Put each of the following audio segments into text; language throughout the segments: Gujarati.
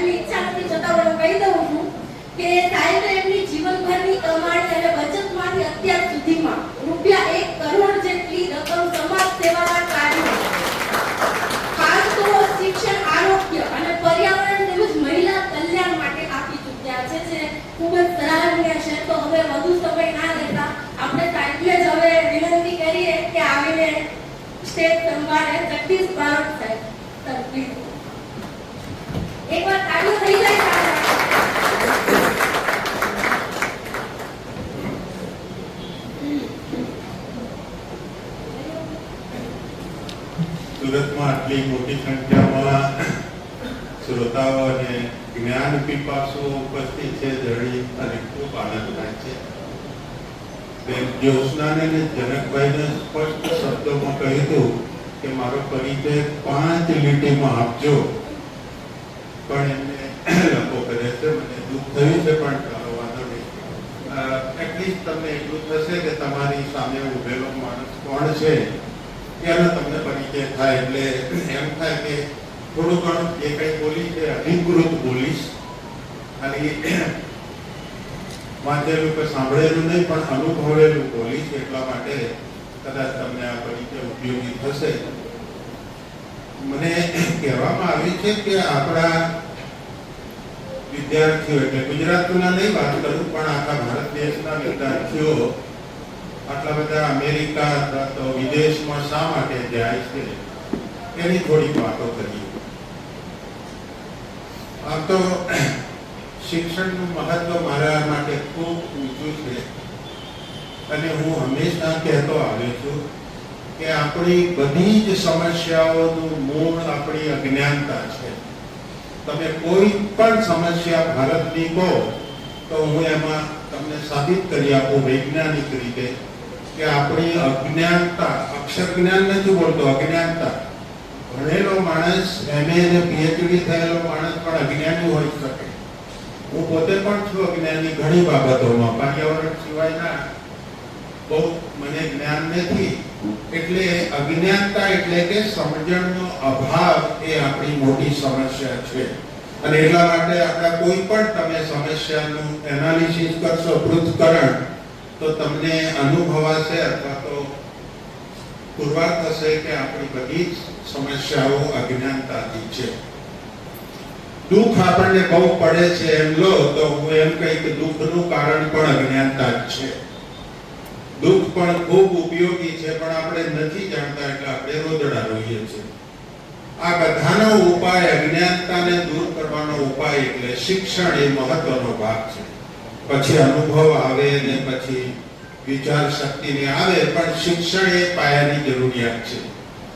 સાહેબની ઈચ્છા નથી છતાં હું કહી દઉં છું કે સાહેબે એમની જીવનભરની કમાણી અને બચતમાંથી અત્યાર સુધીમાં ₹1 કરોડ જેટલી રકમ સમાજ સેવાના કાર્યો, ખાસ તો શિક્ષણ, આરોગ્ય અને પર્યાવરણ તેમજ મહિલા કલ્યાણ માટે આપી ચૂક્યા છે, જે ખૂબ જ સરાહનીય છે. તો હવે વધુ સમય ના લેતા આપણે સાહેબને જ હવે વિનંતી કરીએ કે આવીને સ્ટેજ સંભાળે. જગદીશ બારોટ સાહેબ, સર પ્લીઝ એકવાર તાળીઓ થઈ જાય. સુરતમાં આટલી મોટી સંખ્યામાં શ્રોતાઓ અને જ્ઞાન પીપાસુઓ ઉપસ્થિત છે ધરણી અને ખૂબ આનંદ થાય છે. બેન જ્યોત્સનાને અને જનકભાઈને સ્પષ્ટ શબ્દોમાં કહ્યું કે મારો પરિચય 5 લીટીમાં આપજો, પણ એમને લખો કરે છે. મને દુઃખ થયું છે, પણ ચાલો વાંધો નહીં. એટલીસ્ટ તમને એટલું થશે કે તમારી સામે ઉભેલો માણસ કોણ છે એનો તમને પરિચય થાય. એટલે એમ થાય કે થોડું ઘણું જે કંઈ બોલી છે અધિકૃત બોલીશ, ખાલી વાંચેલું કે સાંભળેલું નહીં પણ અનુભવેલું બોલીશ. એટલા માટે કદાચ તમને આ પરિચય ઉપયોગી થશે. મને કહેવામાં આવ્યું છે કે આપણા વિદ્યાર્થીઓ, એટલે ગુજરાતના નહીં વાત કરું પણ આખા ભારત દેશના વિદ્યાર્થીઓ આટલા બધા અમેરિકા અથવા તો વિદેશમાં શા માટે જાય છે એની થોડીક વાતો કરીએ. આમ તો શિક્ષણનું મહત્વ મારા માટે ખૂબ ઊંચું છે અને હું હંમેશા કહેતો આવ્યો છું કે આપણી બધી જ સમસ્યાઓનું મૂળ આપણી અજ્ઞાનતા છે. તમે કોઈ પણ સમસ્યા ભારતની કહો તો હું એમાં તમને સાબિત કરી આપું વૈજ્ઞાનિક રીતે કે આપણી અજ્ઞાનતા, અક્ષર જ્ઞાન નથી બોલતો, અજ્ઞાનતા. ભણેલો માણસ, MA અને PhD થયેલો માણસ પણ અજ્ઞાની હોઈ શકે. હું પોતે પણ છું અજ્ઞાની ઘણી બાબતોમાં, પર્યાવરણ સિવાયના બહુ મને જ્ઞાન નથી. એટલે અજ્ઞાનતા એટલે કે સમજણનો અભાવ એ આપણી મોટી સમસ્યા છે. અને એટલા માટે આપણા કોઈ પણ તમે સમસ્યાનું એનાલિસિસ કરશો, પૃથ્થકરણ, તો તમને અનુભવાશે અથવા તો પુરવાર થશે કે આપણી બધી જ સમસ્યાઓ અજ્ઞાનતાથી છે. દુઃખ આપણને બહુ પડે છે એમ લો તો હું એમ કહી કે દુઃખનું કારણ પણ અજ્ઞાનતા જ છે. દુઃખ પણ ખૂબ ઉપયોગી છે પણ આપણે નથી જાણતા એટલે આપણે રોદડા રોઈએ છીએ. આ બધાનો ઉપાય, અજ્ઞાનતાને દૂર કરવાનો ઉપાય એટલે શિક્ષણ એ મહત્વનો ભાગ છે. પછી અનુભવ આવે ને પછી વિચાર શક્તિને આવે, પણ શિક્ષણ એ પાયાની જરૂરિયાત છે.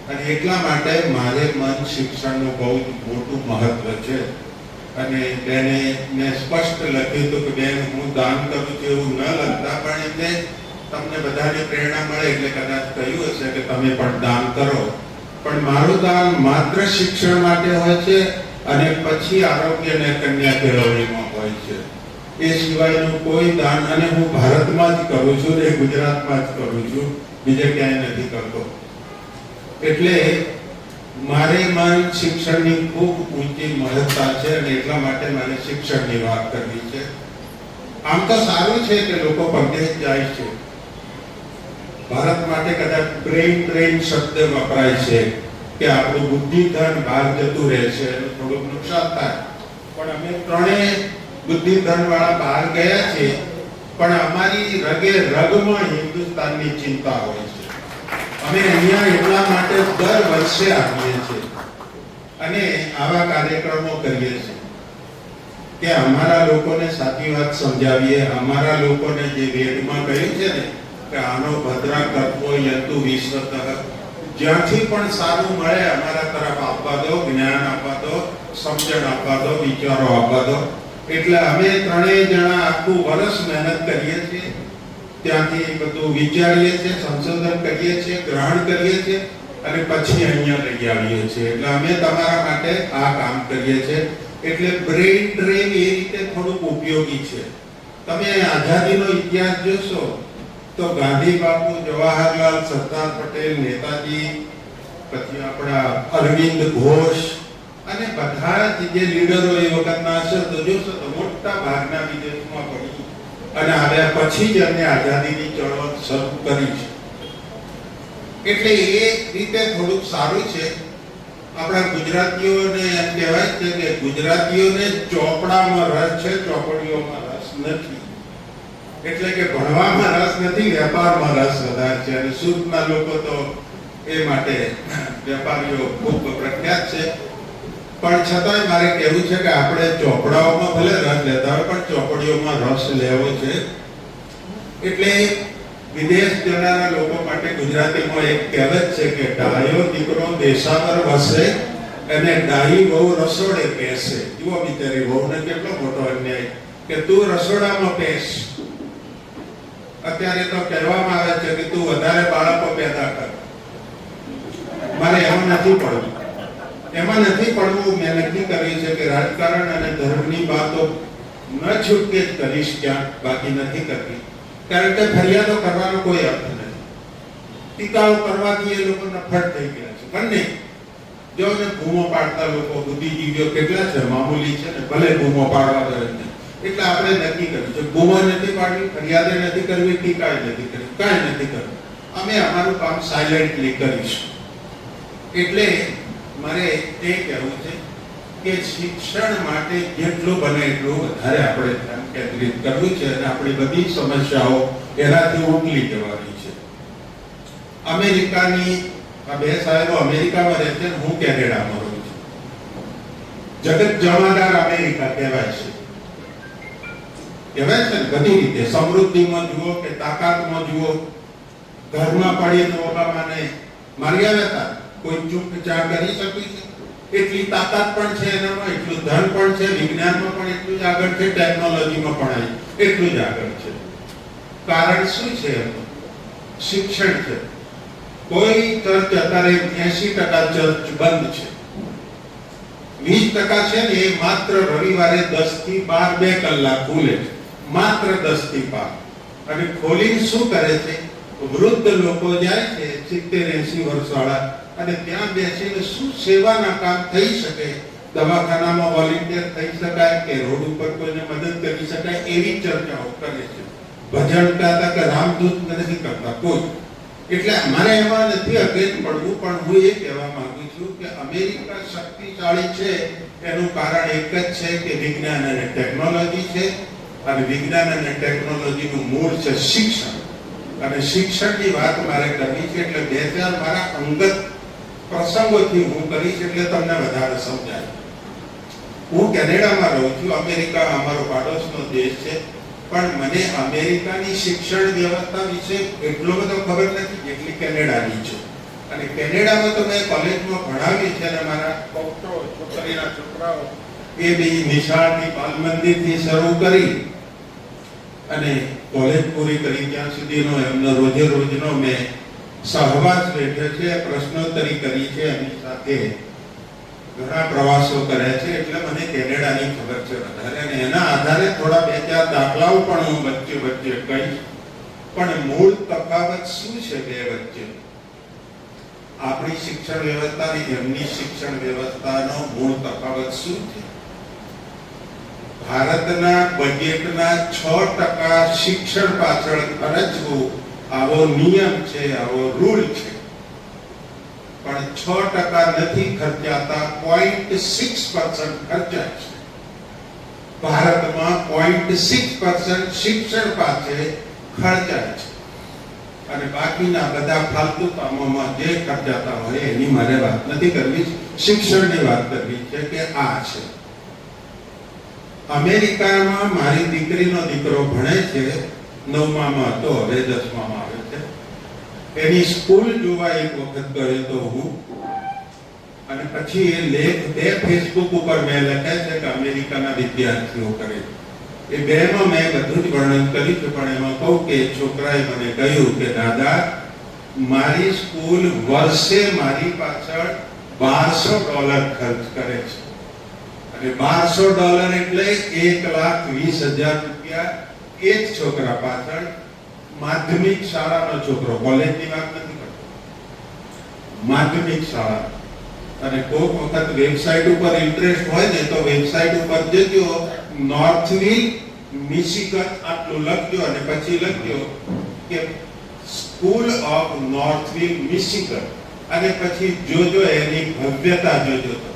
અને એટલા માટે મારે મન શિક્ષણનું બહુ મોટું મહત્વ છે. અને બેને મેં સ્પષ્ટ લખ્યું હતું કે બેન હું દાન કરું છું એવું ન લખતા, પણ એમને તમને બધાને પ્રેરણા મળે એટલે કદાચ કહ્યું હશે કે તમે પણ દાન કરો. પણ મારું દાન માત્ર શિક્ષણ માટે હોય છે અને પછી આરોગ્ય અને કન્યા કેળવણીમાં હોય છે. એ સિવાયનું કોઈ દાન, અને હું ભારતમાં જ કરું છું ને ગુજરાતમાં જ કરું છું, બીજે ક્યાંય નથી કરતો. એટલે મારે મન શિક્ષણની ખૂબ ઊંચી મહત્તા છે અને એટલા માટે મારે શિક્ષણની વાત કરવી છે. આમ તો સારું છે કે લોકો પરદેશ જાય છે. ભારત માટે કદાચ બ્રેઇન ડ્રેઇન શબ્દ વપરાય છે કે આપણું બુદ્ધિ ધન બહાર જતું રહે છે, એનું થોડુંક નુકસાન થાય. પણ અમે ત્રણેય બુદ્ધિ ધન વાળા બહાર ગયા છે, પણ અમારી રગે રગમાં હિન્દુસ્તાનની ચિંતા હોય છે. અમે અહીંયા એટલા માટે દર વર્ષે આવીએ છીએ અને આવા કાર્યક્રમો કરીએ છીએ કે અમારા લોકોને સાચી વાત સમજાવીએ. અમારા લોકોને જે વેદમાં કહ્યું છે ને કે આનો ભદ્રા કર્મો યંતુ વિશ્વતઃ, જ્યાંથી પણ સારું મળે અમારા તરફ આપવા દો, જ્ઞાન આપવા દો, સમજણ આપવા દો, વિચારો આપવા દો. એટલે અમે ત્રણેય જણા આખું વર્ષ મહેનત કરીએ છીએ, ત્યાંથી બધું વિચારીએ છીએ, સંશોધન કરીએ છીએ, ગ્રહણ કરીએ છીએ અને પછી અહીંયા લઈ આવીએ છીએ. એટલે અમે તમારા માટે આ કામ કરીએ છીએ. એટલે બ્રેઇન ડ્રેન એ રીતે થોડુંક ઉપયોગી છે. તમે આઝાદીનો ઇતિહાસ જોશો તો ગાંધી બાપુ, જવાહરલાલ, સરદાર પટેલ, નેતાજી, પછી આપણા અરવિંદ ઘોષ અને બધા જ જે લીડરો એ વખતના હશે તો જોશો તો મોટા ભાગના વિદેશમાં પડી અને આવ્યા પછી જ એમને આઝાદીની ચળવળ શરૂ કરી છે. એટલે એ રીતે થોડુંક સારું છે. આપણા ગુજરાતીઓને એમ કહેવાય છે કે ગુજરાતીઓને ચોપડામાં રસ છે, ચોપડીઓમાં રસ નથી. એટલે કે ભણવામાં રસ નથી, વેપારમાં રસ વધારે છે. અને સુરતના લોકો તો એ માટે વેપારીઓ ખૂબ પ્રખ્યાત છે. પણ છતાંય મારે કહેવું છે કે આપણે ચોપડાઓમાં ભલે રસ લેતા હોય પણ ચોપડીઓમાં રસ લેવો છે. એટલે વિદેશ જનારા લોકો માટે ગુજરાતીમાં એક કહેવત છે કે ડાયો દીકરો દેશાવર વસે અને ડાહી વહુ રસોડે બેસે. જુઓ બિચારી વહુને કેટલો મોટો અન્યાય કે તું રસોડામાં બેસ. અત્યારે તો કહેવામાં આવે છે કે તું વધારે બાળકો પેદા કર. મારે એમાં નથી પડવું. એમાં નથી પડવું. મેં નક્કી કર્યું છે કે રાજકારણ અને ધર્મની વાતો ન છૂટકે જ કરીશ, ક્યાંક બાકી નથી કરવી. કારણ કે ફરિયાદો કરવાનો કોઈ અર્થ નથી. ટીકાઓ કરવાથી એ લોકો નફટ થઈ ગયા છે. બંને જો ને બૂમો પાડતા લોકો બુદ્ધિજીવીઓ કેટલા છે, મામૂલી છે ને, ભલે બૂમો પાડવા કરે છે. એટલે આપણે નક્કી કર્યું છે બૂમો નથી પાડવી, ફરિયાદે નથી કરવી, ટીકાએ નથી કરવી, કાંઈ નથી કરવું. અમે અમારું કામ સાયલેન્ટલી કરીશું. એટલે મારે એ કહેવું છે કે શિક્ષણ માટે જેટલું બને એટલું વધારે આપણે ધ્યાન કેન્દ્રિત કરવું છે અને આપણી બધી સમસ્યાઓ એનાથી ઉકેલી જવાની છે. અમેરિકાની આ બે સાહેબો અમેરિકામાં રહે છે, હું કેનેડામાં રહું છું. જગત જમાદાર અમેરિકા કહેવાય છે. કહેવાય છે ને બધી રીતે, સમૃદ્ધિમાં જુઓ કે તાકાતમાં જુઓ. ઘરમાં પડીએ તો ઓબામાને મારી આવ્યા હતા. કોઈ ચૂપચાપ કરી શક્યું છે? એટલી તાકાત પણ છે એનામાં, એટલું ધન પણ છે, વિજ્ઞાનમાં પણ એટલું જ આગળ છે, ટેકનોલોજીમાં પણ એટલું જ આગળ છે. કારણ શું છે એનું? શિક્ષણ છે. કોઈ ચર્ચ અત્યારે 80% ચર્ચ બંધ છે. 20% છે ને એ માત્ર રવિવારે 10 થી 12 2 કલાક ખુલે છે. માત્ર 10 થી 12. અને ખોલીને શું કરે છે? વૃદ્ધ લોકો જાય છે 70-80 વર્ષવાળા અને ત્યાં બેસીને શું સેવાના કામ થઈ શકે, દવાખાનામાં વોલેન્ટિયર થઈ શકાય કે રોડ ઉપર કોઈને મદદ કરી શકાય, એવી ચર્ચાઓ કરે છે. ભજન ગાતા કે રામદૂત નથી કરતા કોઈ. એટલે અમારે એમાં નથી અગેન પડવું, પણ હું એ કહેવા માંગુ છું કે અમેરિકા શક્તિશાળી છે એનું કારણ એક જ છે કે વિજ્ઞાન અને ટેકનોલોજી છે. અને વિજ્ઞાન અને ટેકનોલોજીનું મૂળ છે શિક્ષણ. અને શિક્ષણની વાત મારે કરવી છે એટલે બે ચાર મારા અંગત પ્રસંગોથી હું કરીશ એટલે તમને વધારે સમજાય. હું કેનેડામાં રહું છું. અમેરિકા અમારો પાડોશનો દેશ છે, પણ મને અમેરિકાની શિક્ષણ વ્યવસ્થા વિશે એટલો બધો ખબર નથી જેટલી કેનેડાની છે. અને કેનેડામાં તો મેં કોલેજમાં ભણાવી છે અને મારા છોકરીના છોકરાઓ એ બી નિશાળની બાલ મંદિરથી શરૂ કરી અને કોલેજ પૂરી કરી ત્યાં સુધીનો એમનો રોજે રોજનો મેં સહવાસ બેઠ્યો છે, પ્રશ્નોત્તરી કરી છે, એમની સાથે ઘણા પ્રવાસો કર્યા છે. એટલે મને કેનેડાની ખબર છે વધારે અને એના આધારે થોડા બે ચાર દાખલાઓ પણ હું વચ્ચે વચ્ચે કહીશ. પણ મૂળ તફાવત શું છે બે વચ્ચે? આપણી શિક્ષણ વ્યવસ્થા અને એમની શિક્ષણ વ્યવસ્થાનો મૂળ તફાવત શું છે? ભારતના બજેટના 6% શિક્ષણ પાછળ ખર્ચવું આવો નિયમ છે, આવો રૂલ છે. પણ 6% નથી ખર્ચાતા, 0.6% ખર્ચાય છે. ભારતમાં 0.6% શિક્ષણ પાછળ ખર્ચાય છે અને બાકીના બધા ફાલતુ કામોમાં જે ખર્ચાતા હોય એની મારે વાત નથી કરવી, શિક્ષણની વાત કરવી છે કે આ છે. અમેરિકામાં મારી દીકરીનો દીકરો ભણે છે, 9માં હતો, હવે 10માં આવે છે. એની સ્કૂલ જોવા એક વખત ગયો તો હું, અને પછી એ લેખ બે ફેસબુક ઉપર મેં લખ્યા છે કે અમેરિકાના વિદ્યાર્થીઓ કરે. એ બેમાં મેં બધું જ વર્ણન કર્યું છે, પણ એમાં કહું કે છોકરાએ મને કહ્યું કે દાદા, મારી સ્કૂલ વર્ષે મારી પાછળ $1200 ખર્ચ કરે છે. અને $1200 એટલે 1,20,000 રૂપિયા એક છોકરા પાછળ. માધ્યમિક શાળાનો છોકરો, કોલેજની વાત નથી કરતો, માધ્યમિક શાળા. અને કોઈક વખત વેબસાઇટ ઉપર ઇન્ટરેસ્ટ હોય ને તો વેબસાઇટ ઉપર જજો, નોર્થવિલ મિશિગન આટલું લખજો અને પછી લખજો કે સ્કૂલ ઓફ નોર્થવિલ મિશિગન અને પછી જોજો એની ભવ્યતા જોજો. તો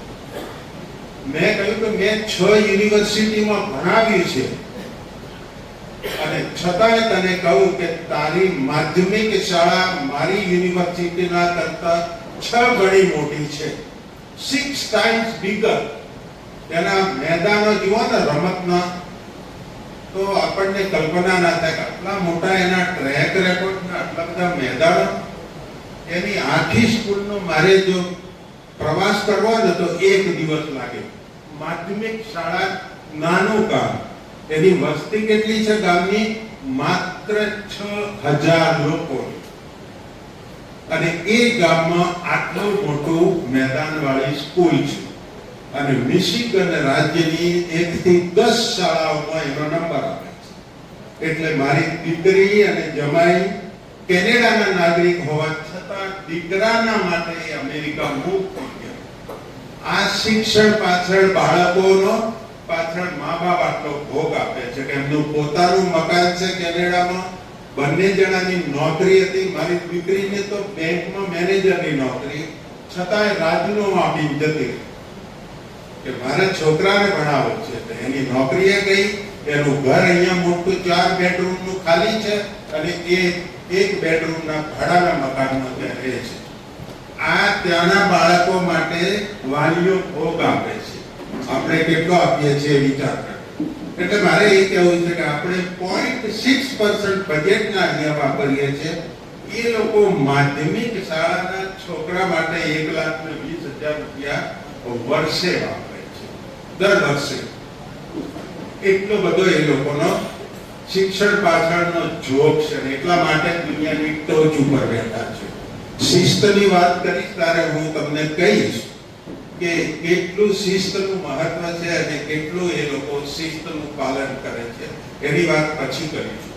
મેં કહ્યું કે મેં 6 યુનિવર્સિટીમાં ભણાવ્યું છે અને છતાંય તને કહું કે તારી માધ્યમિક શાળા મારી યુનિવર્સિટીના કરતા 6 ગણી મોટી છે, 6 times bigger. એના મેદાનો જુઓ ને રમતના, તો આપણને કલ્પના ના થાય કે આટલા મોટા એના ટ્રેક રેકોર્ડ ને આટલા બધા મેદાનો. એની આખી સ્કૂલનો મારે જો પ્રવાસ કરવો ને તો 1 દિવસ લાગે. માધ્યમિક શાળા નાનું ગામ, એની વસ્તી કેટલી છે ગામની? માત્ર 6000 લોકો. અને એ ગામમાં આટલું મોટું મેદાનવાળી સ્કૂલ છે અને મિશિગન રાજ્યની 1 થી 10 શાળાઓમાં એનો નંબર આવે છે. એટલે મારી દીકરી અને જમાઈ કેનેડાના નાગરિક હોવા છતાં દીકરાના માટે અમેરિકા મૂવ થઈ ગયા. આ શિક્ષણ પાછળ બાળકોનો પાછળ મા બાપ આટલો ભોગ આપે છે કે એમનું પોતાનું મકાન છે કેનેડામાં, બંને જણાની નોકરી હતી. મારી દીકરીને તો બેંકમાં મેનેજરની નોકરી, છતાંય રાજીનામું આપીને જતી કે મારા છોકરાને ભણાવો છે. એની નોકરીએ ગઈ, એનું ઘર અહીંયા મોટું 4 બેડરૂમનું ખાલી છે અને એ 1 બેડરૂમના ભાડાના મકાનમાં ત્યાં રહે છે. આ ત્યાંના બાળકો માટે વાલીઓ ભોગ આપે છે. આપણે કેટલો આપીએ છીએ વિચાર કરો. એટલે મારે એ કહેવું છે કે આપણે 0.6% બજેટના અહીંયા વાપરીએ છીએ. એ લોકો માધ્યમિક શાળાના છોકરા માટે 1,20,000 રૂપિયા વર્ષે વાપરે છે, દર વર્ષે. એટલો બધો એ લોકોનો શિક્ષણ પાછળનો જોગ છે અને એટલા માટે દુનિયાની ટોચ ઉપર બેઠા છે. શિસ્તની વાત કરીશ ત્યારે હું તમને કહીશ કે કેટલું શિસ્તનું મહત્વ છે અને કેટલું એ લોકો શિસ્તનું પાલન કરે છે, એની વાત પછી કરીશું.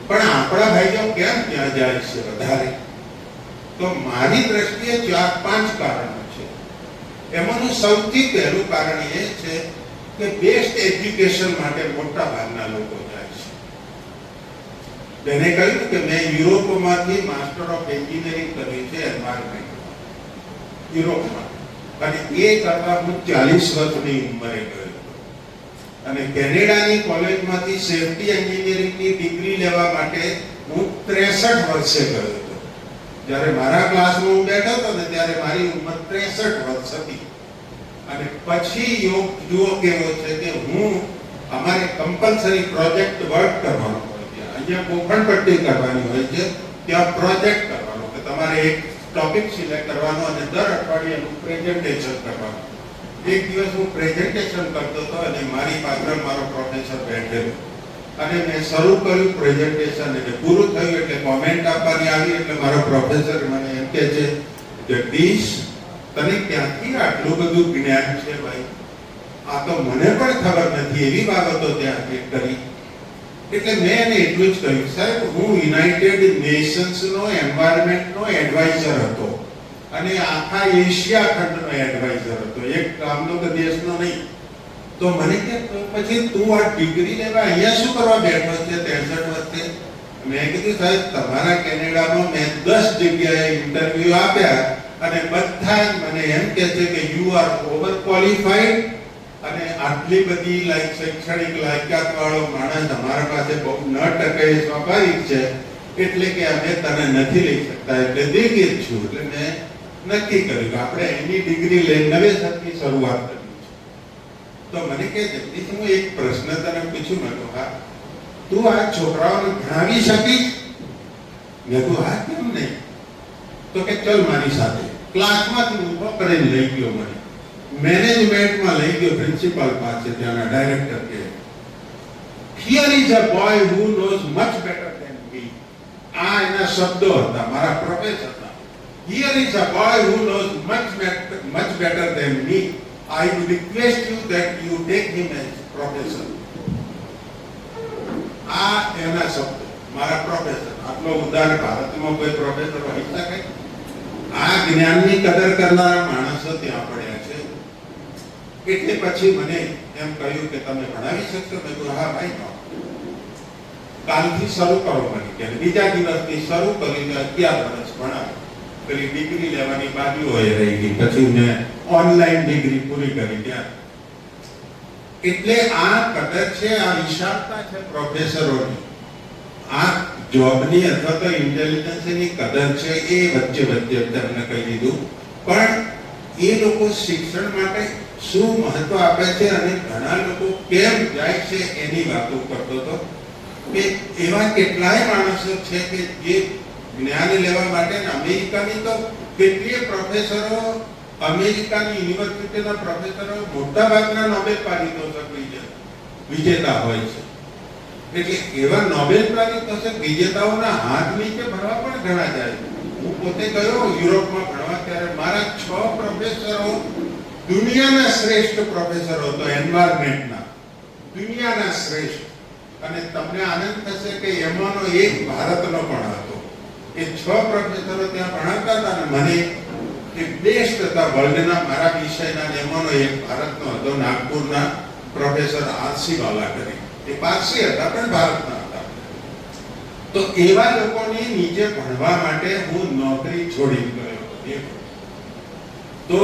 પણ આપણા ભાઈઓ કેમ ત્યાં જાય છે વધારે? તો મારી દ્રષ્ટિએ 4-5 કારણો છે. એમાંનું સૌથી પહેલું કારણ એ છે કે બેસ્ટ એજ્યુકેશન માટે મોટા ભાગના લોકો જાય છે. તેને કહ્યું કે મેં યુરોપમાંથી માસ્ટર ઓફ એન્જિનિયરિંગ કર્યું છે એન્વાયરમેન્ટમાં, યુરોપમાં, અને એ કરતા હું 40 વર્ષની ઉંમરે ગયો અને કેનેડાની કોલેજમાંથી સેફટી એન્જિનિયરિંગની ડિગ્રી લેવા માટે હું 63 વર્ષે ગયો હતો. જ્યારે મારા ક્લાસમાં હું બેઠો હતો ને ત્યારે મારી ઉંમર 63 વર્ષ હતી. અને પછી યોગ જુઓ કેવો છે કે હું અમારે કમ્પલસરી પ્રોજેક્ટ વર્ક કરવાનો હોય છે. અહીંયા ગોખણપટ્ટી કરવાની હોય છે, ત્યાં પ્રોજેક્ટ કરવાનો કે તમારે એક ટોપિક સિલેક્ટ કરવાનો અને દર અઠવાડિયે એનું પ્રેઝન્ટેશન કરવાનું. એક દિવસ હું પ્રેઝન્ટેશન કરતો હતો અને મારી પાછળ મારો પ્રોફેસર બેઠેલો અને મેં શરૂ કર્યું પ્રેઝન્ટેશન એટલે પૂરું થયું એટલે કોમેન્ટ આપવાની આવી. એટલે મારો પ્રોફેસર મને એમ કહે છે, જગદીશ તને ક્યાંથી આટલું બધું જ્ઞાન છે ભાઈ? આ તો મને પણ ખબર નથી, એવી બાબતો ત્યાં કરી. એટલે મેં એને એટલું જ કહ્યું, સાહેબ હું યુનાઇટેડ નેશન્સનો એન્વાયરમેન્ટનો એડવાઇઝર હતો અને આખા એશિયા ખંડનો એડવાઇઝર હતો, એક ગામનો કે દેશનો નહીં. તો મને કે પછી તું આ ડિગ્રી લેવા અહીંયા શું કરવા બેઠો છે 63 વર્ષે? મેં કીધું સાહેબ તમારા કેનેડામાં મેં 10 જગ્યાએ ઇન્ટરવ્યુ આપ્યા અને બધા જ મને એમ કહે છે કે યુ આર ઓવર ક્વોલિફાઈડ અને આટલી બધી શૈક્ષણિક લાયકાત વાળો માણસ અમારા પાસે બહુ ન ટકે એ સ્વાભાવિક છે, એટલે કે અમે તને નથી લઈ શકતા, એટલે દિલગીર છું. એટલે મેં નક્કી કર્યું કે આપણે એની ડિગ્રી લઈને નવેસરથી શરૂઆત કરવી છે. તો મને કહે જગદીશ હું એક પ્રશ્ન તને પૂછું. મેં કહ્યું હા, તું આ છોકરાઓને ભણાવી શકીશ? મેં કહ્યું હા, કેમ નહીં? તો કે ચલ મારી સાથે. ક્લાસમાંથી ઊભો કરીને લઈ ગયો, મને મેનેજમેન્ટમાં લઈ ગયો પ્રિન્સિપાલ પાસે, ત્યાંના ડાયરેક્ટર કે here is a boy who knows much better than me. આ એના શબ્દો હતા, મારા પ્રોફેસર હતા. Here is a boy who knows much better than me. I would request you that you take him as professor. આ એના શબ્દો, મારા પ્રોફેસર. આટલો ઉદાર ભારતમાં કોઈ પ્રોફેસર હોઈ શકે? આ જ્ઞાનની કદર કરનારા માણસો ત્યાં પડ્યા છે. એટલે પછી મને એમ કહ્યું કે તમે ભણાવી શકશો? મેં કહ્યું હા ભાઈ, કાલથી શરૂ કરો. મને કે બીજા દિવસથી શરૂ કરીને 11 વર્ષ ભણાવ્યું. પેલી ડિગ્રી લેવાની બાજુ હોય રહી ગઈ, પછી મેં ઓનલાઈન ડિગ્રી પૂરી કરી ત્યાં. એટલે આ કદર છે, આ વિશાળતા છે પ્રોફેસરોની. આ જોબની અથવા તો ઇન્ટેલિજન્સની કદર છે, એ વચ્ચે વચ્ચે તમને કહી દીધું. પણ એ લોકો શિક્ષણ માટે શું મહત્વ આપે છે અને ઘણા લોકો કેમ જાય છે એની વાતો કરતો હતો. કે એવા કેટલાય માણસો છે કે જે જ્ઞાન લેવા માટે અમેરિકાની તો કેટલીય પ્રોફેસરો, અમેરિકાની યુનિવર્સિટીના પ્રોફેસરો મોટા ભાગના નોબેલ પારિતોષિક વિજેતા હોય છે. એટલે એવા નોબેલ પારિતોષિક વિજેતાઓના હાથ નીચે ભણવા પણ ઘણા જાય. હું પોતે ગયો યુરોપમાં ભણવા, ત્યારે મારા 6 પ્રોફેસરો દુનિયાના શ્રેષ્ઠ પ્રોફેસરો હતો, એન્વાયરમેન્ટના, દુનિયાના શ્રેષ્ઠ. અને તમને આનંદ થશે કે એમાંનો એક ભારતનો પણ હતો. એ 6 પ્રોફેસરો ત્યાં ભણાવતા હતા અને મને એક બેસ્ટ હતા વર્લ્ડના મારા વિષયના. એમાંનો એક ભારતનો હતો, નાગપુરના પ્રોફેસર આરસી વાલા કરી. એ પારસી હતા પણ ભારતના હતા. તો એવા લોકોની નીચે ભણવા માટે હું નોકરી છોડી ગયો. તો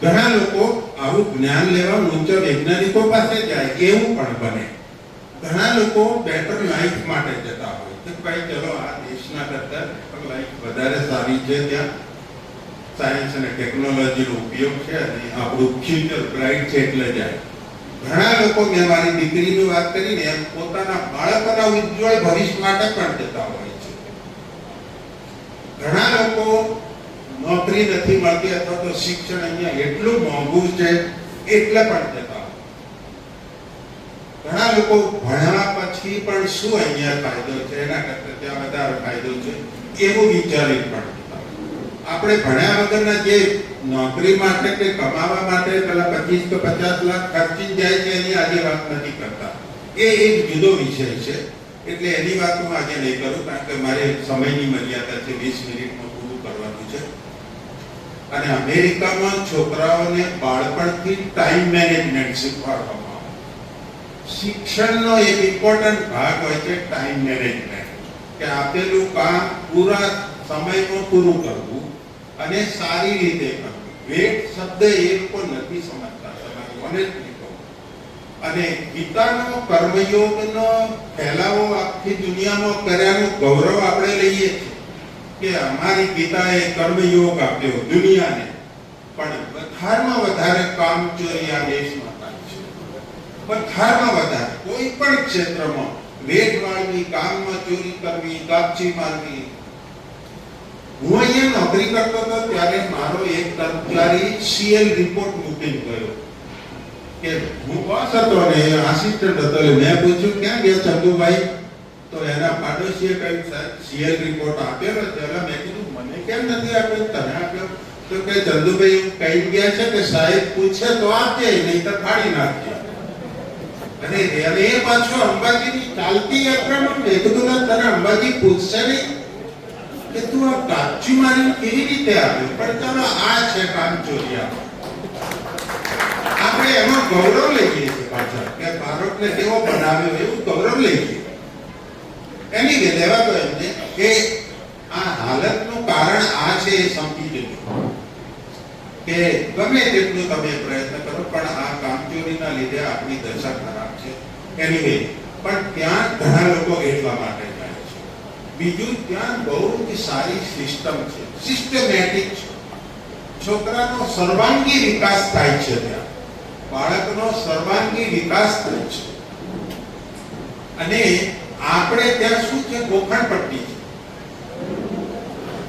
ઘણા લોકો આવું જ્ઞાન લેવા ઉચ્ચ વૈજ્ઞાનિકો પાસે જાય, એવું પણ બને. ઘણા લોકો બેટર લાઈફ માટે જતા હોય કે ભાઈ ચલો આ દેશના કરતા લાઈફ વધારે સારી છે, ત્યાં સાયન્સ અને ટેકનોલોજીનો ઉપયોગ છે અને આપણું ફ્યુચર બ્રાઇટ છે એટલે જાય. ઘણા લોકો, મેં મારી દીકરીની વાત કરીને, એમ પોતાના બાળકોના ઉજ્જવળ ભવિષ્ય માટે પણ જતા હોય છે. ઘણા લોકો નોકરી નથી મળતી અથવા તો શિક્ષણ અહીંયા એટલું મોંઘું છે એટલે પણ જતા હોય. ઘણા લોકો ભણ્યા પછી પણ શું અહીંયા ફાયદો છે, એના કરતા ત્યાં વધારે ફાયદો છે એવું વિચારી પણ જતા હોય. આપણે ભણ્યા વગરના જે નોકરી માટે કે કમાવા માટે પેલા 25 કે 50 લાખ ખર્ચી જાય છે, એની આજે વાત નથી કરતા. એ એક જુદો વિષય છે. એટલે એની વાત હું આજે નહીં કરું, કારણ કે મારે સમયની મર્યાદા છે, 20 મિનિટમાં પૂરું કરવાનું છે. અને અમેરિકામાં છોકરાઓને બાળપણથી ટાઈમ મેનેજમેન્ટ શીખવાડવામાં આવે. શિક્ષણનો એક ઇમ્પોર્ટન્ટ ભાગ હોય છે ટાઈમ મેનેજમેન્ટ, કે આપેલું કામ પૂરા સમયમાં પૂરું કરવું અને સારી રીતે કરવું. વેટ શબ્દ એ લોકો નથી સમજતા, તમારી ઓનેસ્ટલી કહું. અને ગીતાનો કર્મયોગનો ફેલાવો આખી દુનિયામાં કર્યાનું ગૌરવ આપણે લઈએ છીએ કે અમારી ગીતાએ કર્મયોગ આપ્યો દુનિયાને. પણ વધારેમાં વધારે કામચોરી આ દેશમાં થાય છે. વધારેમાં વધારે કોઈ પણ ક્ષેત્રમાં વેઠ વાળવી, કામમાં ચોરી કરવી, કાપચી મારવી. હું અહીંયા નોકરી કરતો હતો ત્યારે મારો એક કર્મચારી સીએલ રિપોર્ટ મૂકીને ગયો કે હું બોસ હતો ને આસિસ્ટન્ટ હતો. મેં પૂછ્યું ક્યાં ગયા ચંદુભાઈ? તો એના પાડોશીએ કહ્યું સાહેબ સીએલ રિપોર્ટ આપેલો છે. મેં કીધું મને કેમ નથી આપ્યો, તને આપ્યો? તો કે ચંદુભાઈ કહી ગયા છે કે સાહેબ પૂછે તો આપજે, નહીં તો ફાડી નાખજે. અને એ પાછો અંબાજીની ચાલતી યાત્રામાં. મેં કીધું તને અંબાજી પૂછશે નહીં કે તું આ કાપચી મારીને કેવી રીતે આવ્યો? પણ ચાલો આ છે કામચોરિયા. આપણે એનો ગૌરવ લઈએ છીએ પાછા કે ભારતને કેવો બનાવ્યો એવું ગૌરવ લઈએ. એની કે લેવા તો એમને કે આ હાલતનું કારણ આ છે એ સમજી જજો કે ગમે તેટલું તમે પ્રયત્ન કરો પણ આ કામચોરીના લીધે આપણી દશા ખરાબ છે. એનીવે, પણ ત્યાં ઘણા લોકો એટલા માટે જાય છે. બીજું, ત્યાં બહુ જ સારી સિસ્ટમ છે, સિસ્ટમેટિક છે. છોકરાનો સર્વાંગી વિકાસ થાય છે ત્યાં. બાળકનો સર્વાંગી વિકાસ થાય છે. અને આપણે ત્યાં શું છે, ગોખણપટ્ટી છે.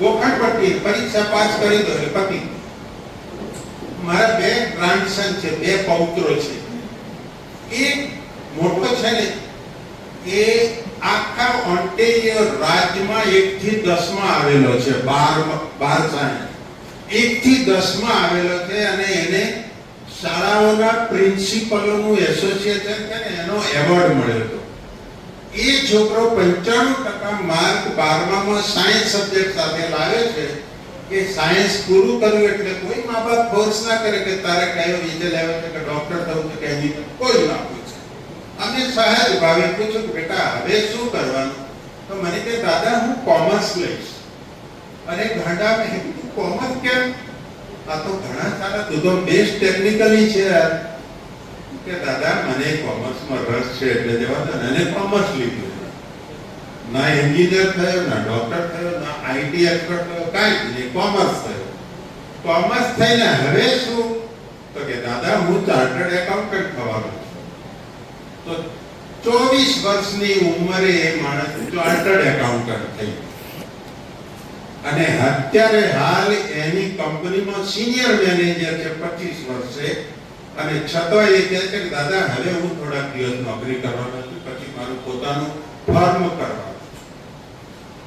ગોખણપટ્ટી, પરીક્ષા પાસ કરી દો એટલે પતિ. મારા 2 ગ્રાન્ડસન છે, 2 પૌત્રો છે. એક મોટો છે ને એ આખા ઓન્ટેરિયો રાજ્યમાં 1 થી 10 માં આવેલો છે. 12 સાયન્સ 1 થી 10 માં આવેલો છે. અને એને શાળાઓના પ્રિન્સિપલોનું એસોસિએશન છે ને એનો એવોર્ડ મળ્યો હતો. એ છોકરો 95% માર્ક 12માં સાયન્સ સબ્જેક્ટ સાથે લાવે છે. કે સાયન્સ પૂરું કર્યું એટલે કોઈ મા બાપ ફોર્સ ના કરે કે તારે કયો વિષય લેવો છે, કે ડોક્ટર થવું છે કે એન્જિનિયર, કોઈ ના પૂછે. અમે સહજ ભાવે પૂછ્યું કે બેટા હવે શું કરવાનું? તો મને કે દાદા હું કોમર્સ લઈશ. અરે ગાંડા, મેં કીધું કોમર્સ કેમ? આ તો ઘણા સારા, તું તો બેસ્ટ ટેકનિકલી છે યાર. કે દાદા મને કોમર્સમાં રસ છે એટલે જવા દો ને. અને કોમર્સ લીધું. ના એન્જિનિયર થયો, ના ડોક્ટર થયો, ના આઈટી એક્સપર્ટ થયો, કાંઈ જ નહીં, કોમર્સ થયો. કોમર્સ થઈને હવે શું? તો કે દાદા હું ચાર્ટર્ડ એકાઉન્ટન્ટ થવાનો છું. તો 24 વર્ષની ઉંમરે એ માણસ ચાર્ટર્ડ એકાઉન્ટન્ટ થઈ. અને અત્યારે હાલ એની કંપનીમાં સિનિયર મેનેજર છે 25 વર્ષે. અને છતાં એ કહે છે કે દાદા હવે હું થોડા દિવસ નોકરી કરવાનો છું, પછી મારું પોતાનું ફર્મ કરવાનું.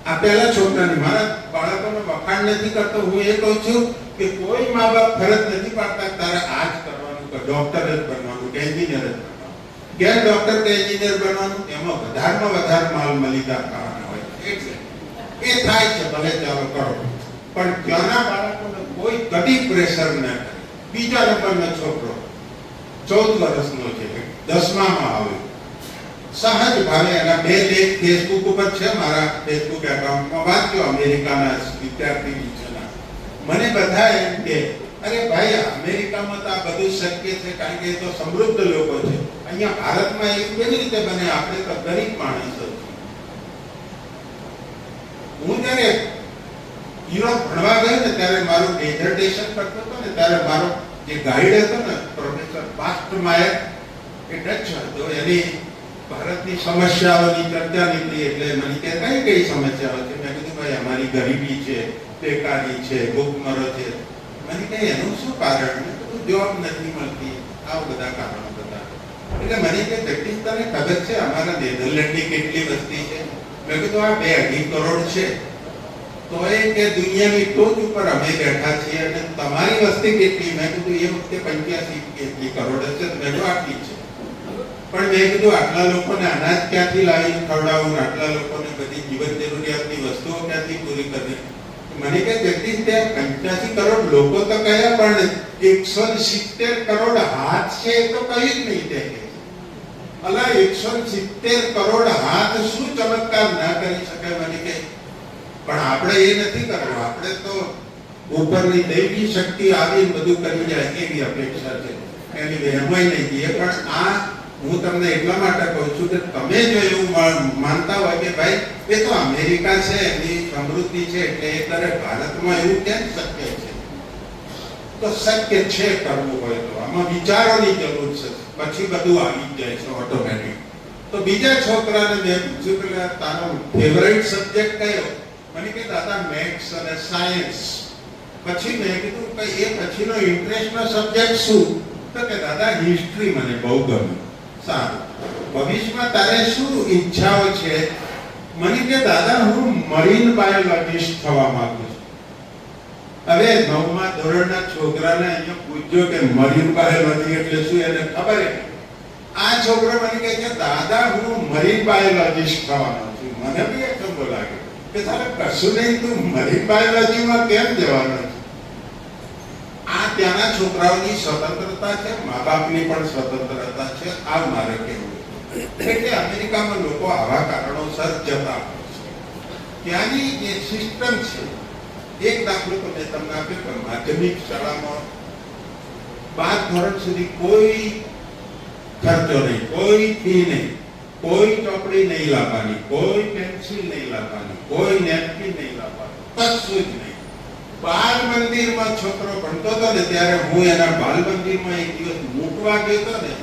આ પહેલા છોકરાની, મારા બાળકોને વખાણ નથી કરતો, હું એ કહું છું કે કોઈ મા બાપ ફરજ નથી પાડતા તારે આ જ કરવાનું, કે ડોક્ટર જ બનવાનું, કે એન્જિનિયર જ બનવાનું. કે ડોક્ટર કે એન્જિનિયર બનવાનું, એમાં વધારેમાં વધારે માલ મલિદા ખાવાના હોય. એટલે એ થાય છે, ભલે ચાલો કરો. પણ ત્યાંના બાળકોને કોઈ કદી પ્રેશર ન કરે. બીજા નંબરનો છોકરો 14 વર્ષનો છે, 10મામાં આવ્યો. સહજ ભાવે એના 2 લેખ ફેસબુક ઉપર છે, મારા ફેસબુક એકાઉન્ટમાં વાંચ્યો, અમેરિકાના વિદ્યાર્થી વિશેના. મને બધા એમ કે અરે ભાઈ અમેરિકામાં તો આ બધું શક્ય છે, કારણ કે એ તો સમૃદ્ધ લોકો છે. અહીંયા ભારતમાં એવું કેવી રીતે બને? આપણે તો ગરીબ માણસો છીએ. હું જ્યારે યુરોપ ભણવા ગયો ને ત્યારે મારું ડેઝર્ટેશન કરતો હતો ને, ત્યારે મારો જે ગાઈડ હતો ને પ્રોફેસર પાસ્ટમાયર, એ ડચ હતો. એની ભારતની સમસ્યાઓની ચર્ચા નીકળી એટલે મને કે કઈ સમસ્યાઓ છે? મેં કીધું ભાઈ અમારી ગરીબી છે, બેકારી છે, ભૂખમરો છે. મને કહે એનું શું કારણ? મેં કીધું જોબ નથી મળતી, આવા બધા કારણો બધા. એટલે મને કે જગદીશ તને ખબર છે અમારા નેધરલેન્ડની કેટલી વસ્તી છે? મેં કીધું આ 2-2.5 કરોડ છે. તો એ કે દુનિયાની ટોચ ઉપર અમે બેઠા છીએ, અને તમારી વસ્તી કેટલી? મેં કીધું એ વખતે 85 કેટલી કરોડ હશે. મેં કીધું આટલી છે. પણ મેં કીધું આટલા લોકોને અનાજ ક્યાંથી લાવીને ખવડાવવું, આટલા લોકોને બધી જીવન જરૂરિયાતની વસ્તુઓ ક્યાંથી પૂરી કરવી? મને કે જગદીશ ત્યાં 85 કરોડ લોકો તો કયા, પણ 170 કરોડ હાથ છે એ તો કઈ જ નહીં. તે અલા 170 કરોડ હાથ શું ચમત્કાર ના કરી શકે? મને કે પણ આપણે એ નથી કરવું. આપણે તો ઉપરની દૈવી શક્તિ આવીને બધું કરી જાય એવી અપેક્ષા છે. એની વહેમાઈ નહીં દઈએ. પણ આ હું તમને એટલા માટે કહું છું કે તમે જો એવું માનતા હોય કે ભાઈ એ તો અમેરિકા છે, એની સમૃદ્ધિ છે એટલે એ કરે, ભારતમાં એવું કેમ શક્ય છે? તો શક્ય છે કરવું હોય તો. આમાં વિચારોની જરૂર છે, પછી બધું આવી જાય છે ઓટોમેટિક. તો બીજા છોકરાને મેં પૂછ્યું કે તારો ફેવરેટ સબ્જેક્ટ કયો? મને કે દાદા મેથ્સ અને સાયન્સ. પછી મેં કીધું કે એ પછીનો ઇન્ટરેસ્ટનો સબ્જેક્ટ શું? તો કે દાદા હિસ્ટ્રી મને બહુ ગમે. સારું, ભવિષ્યમાં તારે શું ઈચ્છાઓ છે? મને કે દાદા હું મરીન બાયોલોજિસ્ટ થવા માંગુ છું. હવે 9મા ધોરણના છોકરાને અહીંયા પૂછજો કે મરીન બાયોલોજી એટલે શું, એને ખબર છે? આ છોકરો મને કહે છે દાદા હું મરીન બાયોલોજિસ્ટ થવાનો છું. મને બી અચંબો લાગે કે તારે કશું નહીં, તું મરીન બાયોલોજીમાં કેમ જવાનો છે? આ ત્યાંના છોકરાઓની સ્વતંત્રતા છે, મા બાપની પણ સ્વતંત્રતા છે. આ મારે કહેવું. એટલે અમેરિકામાં લોકો આવા કારણોસર જતા હોય છે. ત્યાંની જે સિસ્ટમ છે, એક દાખલો તો મેં તમને આપ્યો કે માધ્યમિક શાળામાં 12 ધોરણ સુધી કોઈ ખર્ચો નહીં, કોઈ ફી નહીં, કોઈ ચોપડી નહીં લાવવાની, કોઈ પેન્સિલ નહીં લાવવાની, કોઈ નેપકિન નહીં લાવવાનું, કશું જ નહીં. બાલ મંદિરમાં છોકરો ભણતો હતો ને ત્યારે હું એના બાલ મંદિરમાં એક દિવસ મૂકવા ગયો હતો ને,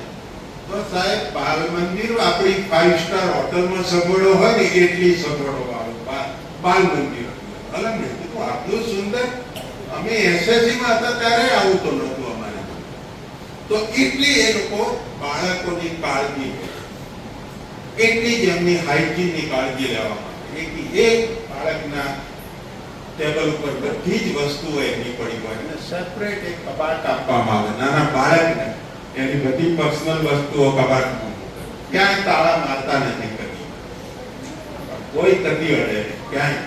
તો સાહેબ બાલ મંદિર આપણી 5 સ્ટાર હોટલમાં સગવડો હોય ને એટલી સગવડો વાળું બાલ મંદિર. અલગ નહીં કીધું આટલું સુંદર. અમે એસએસસી માં હતા ત્યારે આવું તો નહોતું અમારે. તો એટલી એ લોકો બાળકોની કાળજી, એટલી જ એમની હાઇજીનની કાળજી લેવા માટે એક બાળકના ટેબલ ઉપર બધી જ વસ્તુઓ એની પડી હોય અને સેપરેટ એક કબાટ આપવામાં આવે નાના બાળકને. એની બધી પર્સનલ વસ્તુઓ કબાટમાં, ક્યાંય તાળા મારતા નથી કરી, કોઈ કદી અડે ક્યાંય.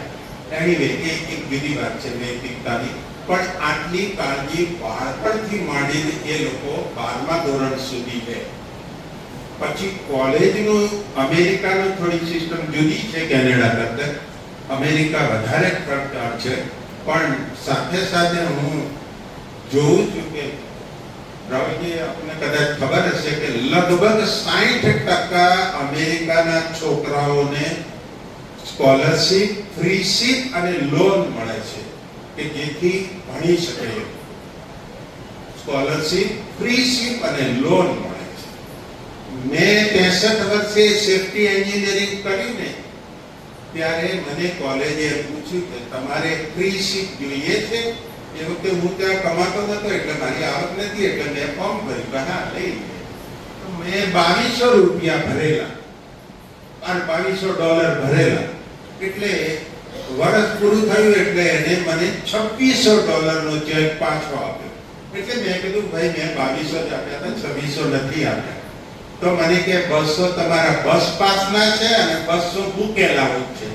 એનીવે એ એક બીજી વાત છે નૈતિકતાની. પણ આટલી કાળજી બાળપણથી માંડીને એ લોકો 12મા ધોરણ સુધી લે. પછી કોલેજનું અમેરિકાનું થોડી સિસ્ટમ જુદી છે કેનેડા કરતા. અમેરિકા વધારે ખર્ચાળ છે, પણ સાથે સાથે હું જોઉં છું કે રાવજી આપને કદાચ ખબર હશે કે લગભગ 60% અમેરિકાના છોકરાઓને સ્કોલરશિપ, ફ્રીશિપ અને લોન મળે છે કે જેથી ભણી શકે. સ્કોલરશિપ, ફ્રીશિપ અને લોન મળે છે. મેં 63 વર્ષે સેફ્ટી એન્જિનિયરિંગ કર્યું ને ત્યારે મને કોલેજે પૂછ્યું કે તમારે ફ્રીશિપ જોઈએ છે. એ વખતે હું ત્યાં કમાતો નતો એટલે મારી આવક નથી એટલે મેં ફોર્મ ભર્યું. હા, લઈ લે. તો મેં $2200 ભરેલા અને $2200 ભરેલા. એટલે વર્ષ પૂરું થયું એટલે એને મને $2600 નો ચેક પાછો આપ્યો. એટલે મેં કીધું ભાઈ મેં 2200 જ આપ્યા હતા, 2600 નથી આપ્યા. તો મને કે 200 તમારા બસ પાસના છે અને 200 બુક એલાઉન્સ છે,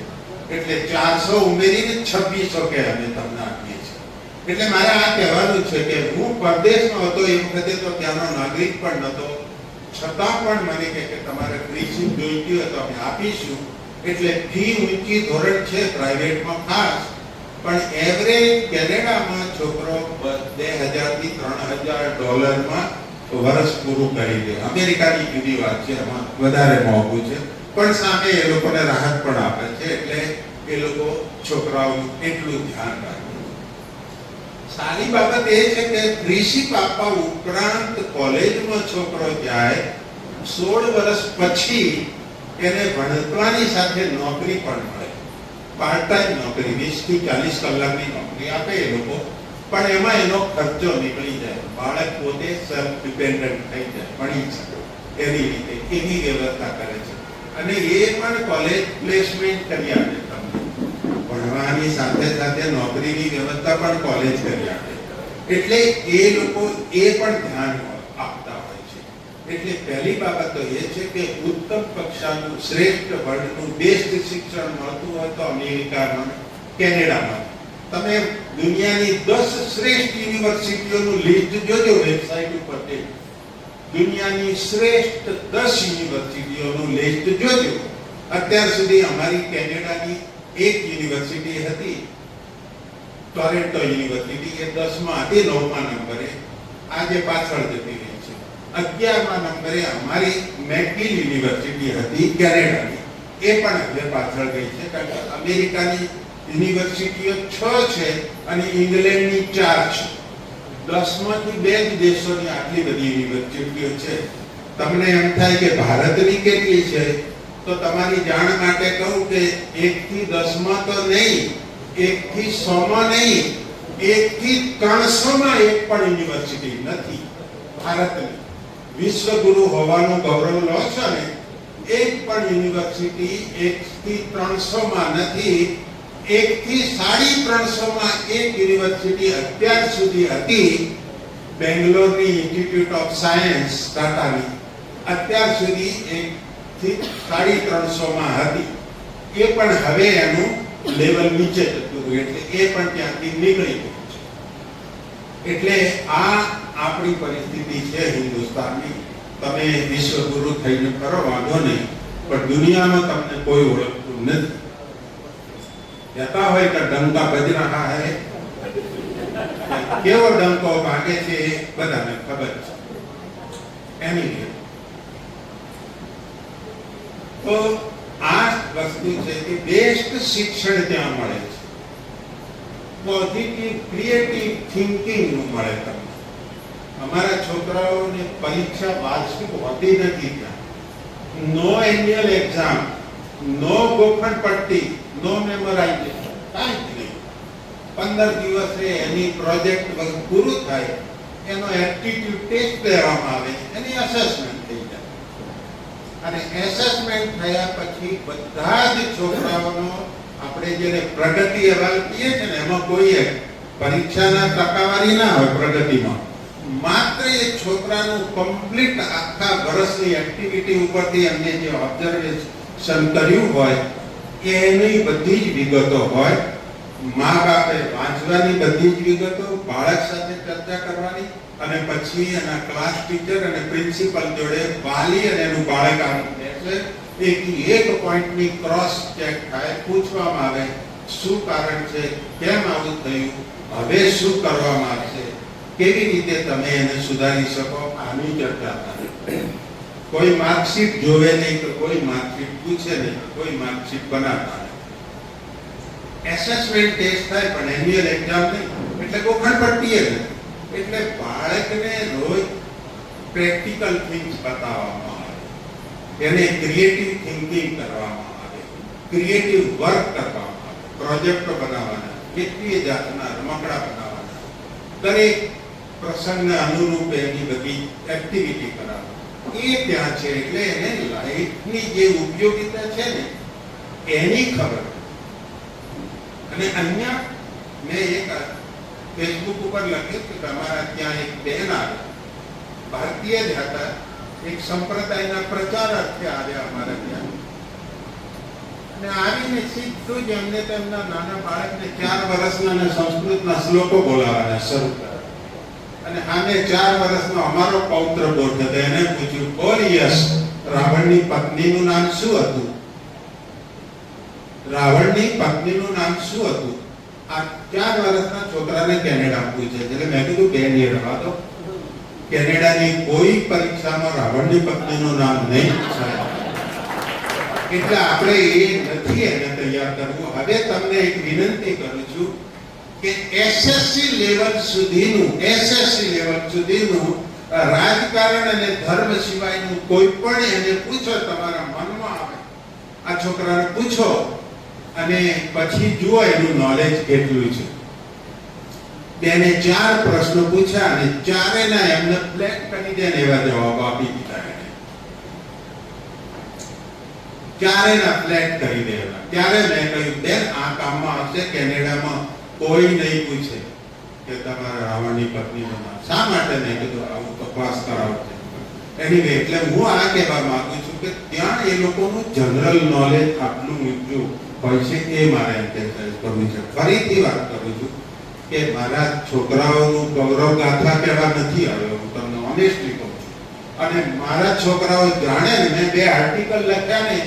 એટલે 400 ઉમેરીને 2600 કે અમે તમને આપીએ છીએ. એટલે મારે આ કહેવાનું છે કે હું પરદેશમાં હતો એ વખતે તો ત્યાંનો નાગરિક પણ નહોતો, છતાં પણ મને કે તમારે ફ્રીશિપ જોઈતી હોય તો અમે આપીશું. એટલે ફી ઊંચી ધોરણ છે પ્રાઇવેટમાં ખાસ, પણ એવરેજ કેનેડામાં છોકરો $2000 થી $3000 વર્ષ પૂરું કરી દે. અમેરિકાની જુદી વાત છે, એમાં વધારે મોંઘું છે, પણ સામે એ લોકોને રાહત પણ આપે છે. એટલે એ લોકો છોકરાઓનું એટલું ધ્યાન રાખે. સારી બાબત એ છે કે ફ્રીશિપ આપવા ઉપરાંત કોલેજમાં છોકરો જાય 16 વર્ષ પછી એને ભણતરની સાથે નોકરી પણ મળે. પાર્ટ ટાઈમ નોકરી 20 થી 40 કલાકની નોકરી આપે એ લોકો, પણ એમાં એનો ખર્ચો નીકળી જાય. બાળક પોતે સેલ્ફ ડિપેન્ડન્ટ થઈ જાય, ભણી શકે એની રીતે એની વ્યવસ્થા કરે છે. અને એ પણ કોલેજ પ્લેસમેન્ટ કરી આપે. તમને ભણવાની સાથે સાથે નોકરીની વ્યવસ્થા પણ કોલેજ કરી આપે. એટલે એ લોકો એ પણ ધ્યાન આપતા હોય છે. એટલે પહેલી બાબત તો એ છે કે ઉત્તમ કક્ષાનું શ્રેષ્ઠ વર્ગનું બેસ્ટ શિક્ષણ મળતું હોય તો અમેરિકામાં, કેનેડામાં તમે દુનિયાની 10 શ્રેષ્ઠ યુનિવર્સિટીઓનું લિસ્ટ જોજો વેબસાઇટ ઉપર. દુનિયાની શ્રેષ્ઠ 10 યુનિવર્સિટીઓનું લિસ્ટ જોજો. અત્યાર સુધી અમારી કેનેડાની એક યુનિવર્સિટી હતી, ટોરેન્ટો યુનિવર્સિટી, એ 10મા હતી, 9મા નંબરે. આજે પાછળ જતી રહી છે. 11મા નંબરે અમારી મેકગિલ યુનિવર્સિટી હતી કેનેડાની, એ પણ હવે પાછળ ગઈ છે. કારણ કે અમેરિકાની યુનિવર્સિટીઓ 6 છે અને ઇંગ્લેન્ડની 4 છે. 10માંથી 2 જ દેશોની આટલી બધી યુનિવર્સિટીઓ છે. તમને એમ થાય કે ભારતની કેટલી છે, તો તમારી જાણ માટે કહું કે 1 થી 10માં તો નહીં, 1 થી 100માં નહીં, 1 થી 300માં એક પણ યુનિવર્સિટી નથી ભારતની. વિશ્વગુરુ હોવાનું ગૌરવ લો છો ને, એક પણ યુનિવર્સિટી 1 થી 300માં નથી. 1 થી 350માં એક યુનિવર્સિટી અત્યાર સુધી હતી, બેંગ્લોરની ઇન્સ્ટિટ્યૂટ ઓફ સાયન્સ ટાટાની, અત્યાર સુધી 1 થી 350માં હતી. એ પણ હવે એનું લેવલ નીચે જતું રહ્યું, એટલે એ પણ ત્યાંથી નીકળી ગયું છે. એટલે આ આપણી પરિસ્થિતિ છે હિન્દુસ્તાનની. તમે વિશ્વગુરુ થઈને કરો વાંધો નહીં, પણ દુનિયામાં તમને કોઈ ઓળખતું નથી. કહેતા હોય કે ડંકા બજ રહા હૈ, કેવો ડંકો વાગે છે એ બધાને ખબર છે. એની તો આ વસ્તુ છે કે બેસ્ટ શિક્ષણ ત્યાં મળે છે. પોઝિટિવ ક્રિએટિવ થિંકિંગ મળે તમને. અમારા છોકરાઓને પરીક્ષા વાર્ષિક હોતી નથી ત્યાં. નો એન્યુઅલ એક્ઝામ, નો ગોખણ પટ્ટી, નો મેમોરાઇઝેશન, કાંઈ જ નહીં. 15 દિવસે એની પ્રોજેક્ટ પૂરું થાય, એનો એપ્ટિટ્યુડ ટેસ્ટ લેવામાં આવે, એની અસેસમેન્ટ થઈ જાય. અને એસેસમેન્ટ થયા પછી બધા જ છોકરાઓનો આપણે જેને પ્રગતિ અહેવાલ કહીએ છીએ ને, એમાં કોઈ પરીક્ષાના ટકાવારી ના હોય પ્રગતિમાં. માત્ર એ છોકરાનું કમ્પ્લીટ આખા વર્ષની એક્ટિવિટી ઉપરથી એમને જે ઓબ્ઝર્વેશન કર્યું હોય એની બધી જ વિગતો હોય. મા બાપે વાંચવાની બધી જ વિગતો બાળક સાથે ચર્ચા કરવાની અને પછી એના ક્લાસ ટીચર અને પ્રિન્સિપલ જોડે વાલી અને એનું બાળક આવીને બેસે. એક પોઈન્ટની ક્રોસ ચેક થાય, પૂછવામાં આવે શું કારણ છે, કેમ આવું થયું, હવે શું કરવામાં આવશે, કેવી રીતે તમે એને સુધારી શકો, આની ચર્ચા થાય. કોઈ માર્કશીટ જોવે નહીં તો કોઈ માર્કશીટ પૂછે નહીં તો કોઈ માર્કશીટ બનાવતા નહીં. એસેસમેન્ટ ટેસ્ટ થાય પણ એન્યુઅલ એક્ઝામ નહીં, એટલે ગોખણ પટ્ટીએ નહીં. એટલે બાળકને રોજ પ્રેક્ટિકલ થિંગ્સ બતાવવામાં આવે, એને ક્રિએટિવ થિંકિંગ કરવામાં આવે, ક્રિએટિવ વર્ક કરવામાં આવે, પ્રોજેક્ટો બનાવવાના, કેટલીય જાતના રમકડા બનાવવાના, દરેક પ્રસંગને અનુરૂપ એની બધી એક્ટિવિટી કરાવવાની. એ ત્યાં છે એટલે એને લાઈફની જે ઉપયોગિતા છે ને એની ખબર. અને અન્ય મેં એક ફેસબુક ઉપર લખ્યું કે તમારા ત્યાં એક બેન આવે, ભારતીય જ હતા, એક સંપ્રદાયના પ્રચાર અર્થે આવ્યા અમારા ત્યાં, અને આવીને સીધું જ એમને તેમના નાના બાળકને 4 વર્ષના સંસ્કૃતના શ્લોકો બોલાવવાના શરૂ કર્યા. અને આને 4 વર્ષનો અમારો પૌત્ર બોલ હતો, એને પૂછ્યું, બોલ યસ, રાવણની પત્નીનું નામ શું હતું? રાવણની પત્નીનું નામ શું હતું? આ 4 વર્ષના છોકરાને કેનેડા પૂછે છે. એટલે મેં કીધું બેન એ રવા દો, કેનેડાની કોઈ પરીક્ષામાં રાવણની પત્નીનું નામ નહીં પૂછાય. એટલે આપણે એ નથી એને તૈયાર કરવું. હવે તમને એક વિનંતી કરું છું કે એસએસસી લેવલ સુધીનું રાજકારણ અને ધર્મ સિવાયનું કોઈ પણ એને પૂછો, તમારા મનમાં આવે, આ છોકરાને પૂછો અને પછી જુઓ એનું નોલેજ કેટલું છે. તેને 4 પ્રશ્નો પૂછ્યા અને ચારેના એમને બ્લેક કરી દે એવા જવાબ આપી દીધા. ચારેના ફ્લેટ કરી દેવા. ત્યારે મેં કહ્યું, બેન આ કામમાં આવશે, કેનેડામાં કોઈ નહીં પૂછે કે તમારા રાવણની પત્નીનું નામ. શા માટે? મેં કીધું આવું તપાસ કરાવશે. એનીવે, એટલે હું આ કહેવા માંગુ છું કે ત્યાં એ લોકોનું જનરલ નોલેજ આટલું ઊંચું હોય છે, એ મારે એમ્ફેસાઇઝ કરવું છે. ફરીથી વાત કરું છું કે મારા છોકરાઓનું ગૌરવ ગાથા કહેવા નથી આવ્યો, હું તમને ઓનેસ્ટલી કહું છું. અને મારા છોકરાઓ જાણે ને, મેં 2 આર્ટિકલ લખ્યા ને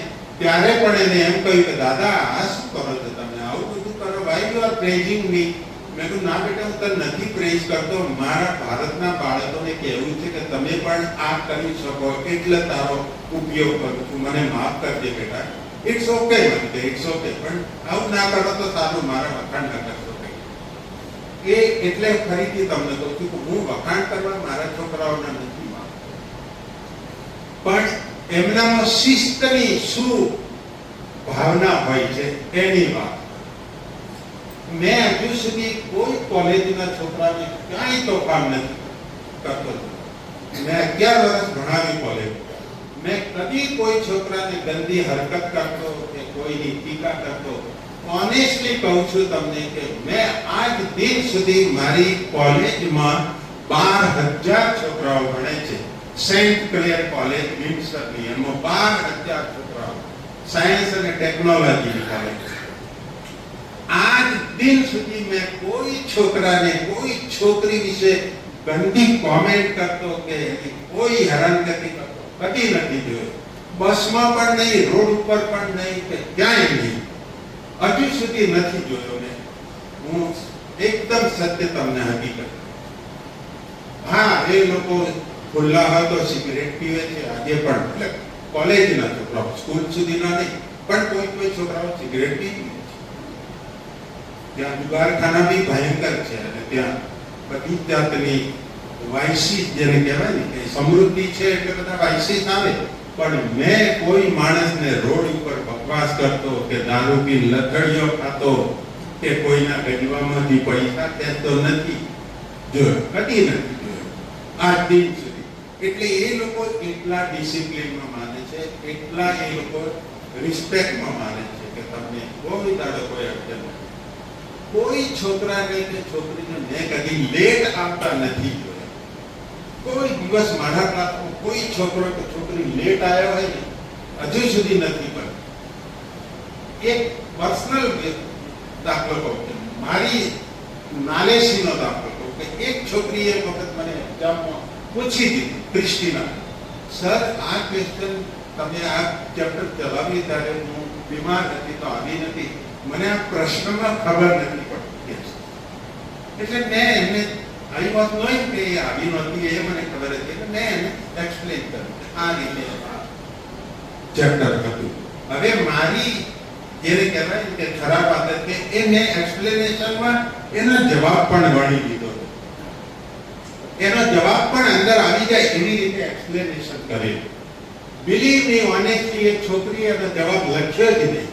ત્યારે પણ એને એમ કહ્યું કે દાદા આ શું કરો છો તમે, આવું બધું કરો, વાય યુ આર પ્રેઝિંગ મી. મેં કહ્યું ના બેટા, હું તને નથી પ્રેઝ કરતો, મારા ભારતના બાળકોને કહેવું છે કે તમે પણ આ કરી શકો એટલે તારો ઉપયોગ કરું છું, મને માફ કરજે બેટા. ઇટ્સ ઓકે, ઇટ્સ ઓકે, પણ આવું ના કરો તો સારું, મારા વખાણ ન કરશો. એ એટલે ફરીથી તમને કહું છું કે હું વખાણ કરવા મારા છોકરાઓના નથી માંગતો, પણ એમનામાં શિસ્તની શું ભાવના હોય છે એની વાત. મેં હજુ સુધી કોઈ કોલેજના છોકરાને ક્યાંય તોફાન નથી કરતો. મેં 11 વર્ષ ભણાવી કોલેજ. મેં કદી કોઈ છોકરાને ગંદી હરકત કરતો કે કોઈની ટીકા કરતો. ઓનેસ્ટલી કહું છું તમને કે મેં આજ દિન સુધી મારી કોલેજમાં 12,000 છોકરાઓ ભણે છે. સેન્ટ ક્લેર કોલેજ વિન્સરની, એમાં 12,000 છોકરાઓ સાયન્સ અને ટેકનોલોજી કોલેજ. આજ દિન સુધી મેં કોઈ છોકરાને, કોઈ છોકરી વિશે ગંદી કોમેન્ટ કરતો કે કોઈ હેરાનગતિ કરતો કદી નથી જોયો. બસમાં પણ નહીં, રોડ ઉપર પણ નહીં, કે ક્યાંય નહીં, હજુ સુધી નથી જોયો મેં. હું એકદમ સત્ય તમને હકીકત. હા, એ લોકો ખુલ્લા હોય તો સિગરેટ પીવે છે આજે પણ, એટલે કોલેજના છોકરાઓ, સ્કૂલ સુધીના નહીં, પણ કોઈ છોકરાઓ સિગરેટ પી. ત્યાં જુગારખાના બી ભયંકર છે અને ત્યાં બધી જાતની વાઇસીસ જેને કહેવાય ને કે સમૃદ્ધિ છે એટલે બધા વાઇસીસ આવે. પણ મેં કોઈ માણસને રોડ ઉપર બકવાસ કરતો કે દારૂ પી લથડીઓ ખાતો કે કોઈના ગજવામાંથી પૈસા કહેતો નથી જોયો, કદી નથી જોયો આજ દિન સુધી. એટલે એ લોકો એટલા ડિસિપ્લિનમાં માને છે, એટલા એ લોકો રિસ્પેક્ટમાં માને છે કે તમને કોઈ દાડો કોઈ અડચણ નથી. કોઈ છોકરાને કે છોકરીને મેં કદી લેટ આવતા નથી જોયા. કોઈ દિવસ મારા ક્લાસમાં કોઈ છોકરો કે છોકરી લેટ આવ્યો હોય ને હજુ સુધી નથી બન્યું. એક પર્સનલ દાખલો કહું છું. મારી નાલેશીનો દાખલો કહું કે એક છોકરીએ એક વખત મને એક્ઝામમાં પૂછી દીધી, ક્રિસ્ટીના, સર આ ક્વેશ્ચન તમે આ ચેપ્ટર ચલાવી ત્યારે હું બીમાર હતી તો આવી નથી, મને આ પ્રશ્નમાં ખબર નથી પડતી. એટલે મેં એમને આઈ વોઝ નોઈંગ કે એ આવી નહોતી, એ મને ખબર હતી, એટલે મેં એને એક્સપ્લેન કર્યું આ રીતે ચેપ્ટર હતું. હવે મારી જેને કહેવાય કે ખરાબ આદત કે એ મેં એક્સપ્લેનેશનમાં એનો જવાબ પણ ગણી લીધો, એનો જવાબ પણ અંદર આવી જાય એવી રીતે એક્સપ્લેનેશન કરેલું. બિલીવ મી ઓનેસ્ટલી એક છોકરીએ એનો જવાબ લખ્યો જ નહીં.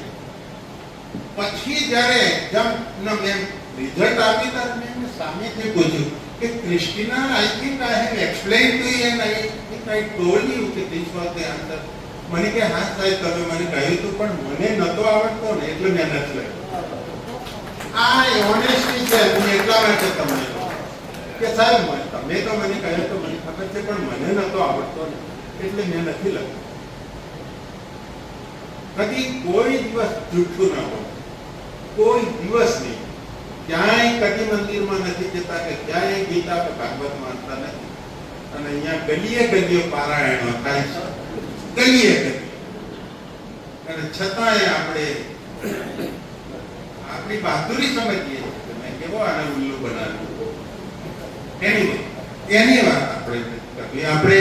પછી જ્યારે એક્ઝામનો મેં રિઝલ્ટ આપી ત્યારે મેં એમને સામેથી પૂછ્યું કે Christina, I think I have explain to you and I think I told you કે ધીસ વોઝ ધ આન્સર. મને કે હા સાહેબ તમે મને કહ્યું હતું પણ મને નતો આવડતો ને એટલે મેં નથી લખ્યું. આ ઓનેસ્ટી છે. હું એટલા માટે તમને કે સાહેબ તમે તો મને કહ્યું તો મને ખબર છે પણ મને નતો આવડતો ને એટલે મેં નથી લખ્યું. કદી કોઈ દિવસ જૂઠું ના બોલો, કોઈ દિવસ નહીં. ક્યાંય કદી મંદિરમાં નથી જતા કે ક્યાંય ગીતા કે ભાગવત વાંચતા નથી. અને અહીંયા ગલીએ ગલીએ પારાયણો થાય છે, ગલીએ ગલીએ. અને છતાંય આપણે આપણી બહાદુરી સમજીએ છીએ કે મેં કેવો આને ઉલ્લુ બનાવ્યું. એની વાત આપણે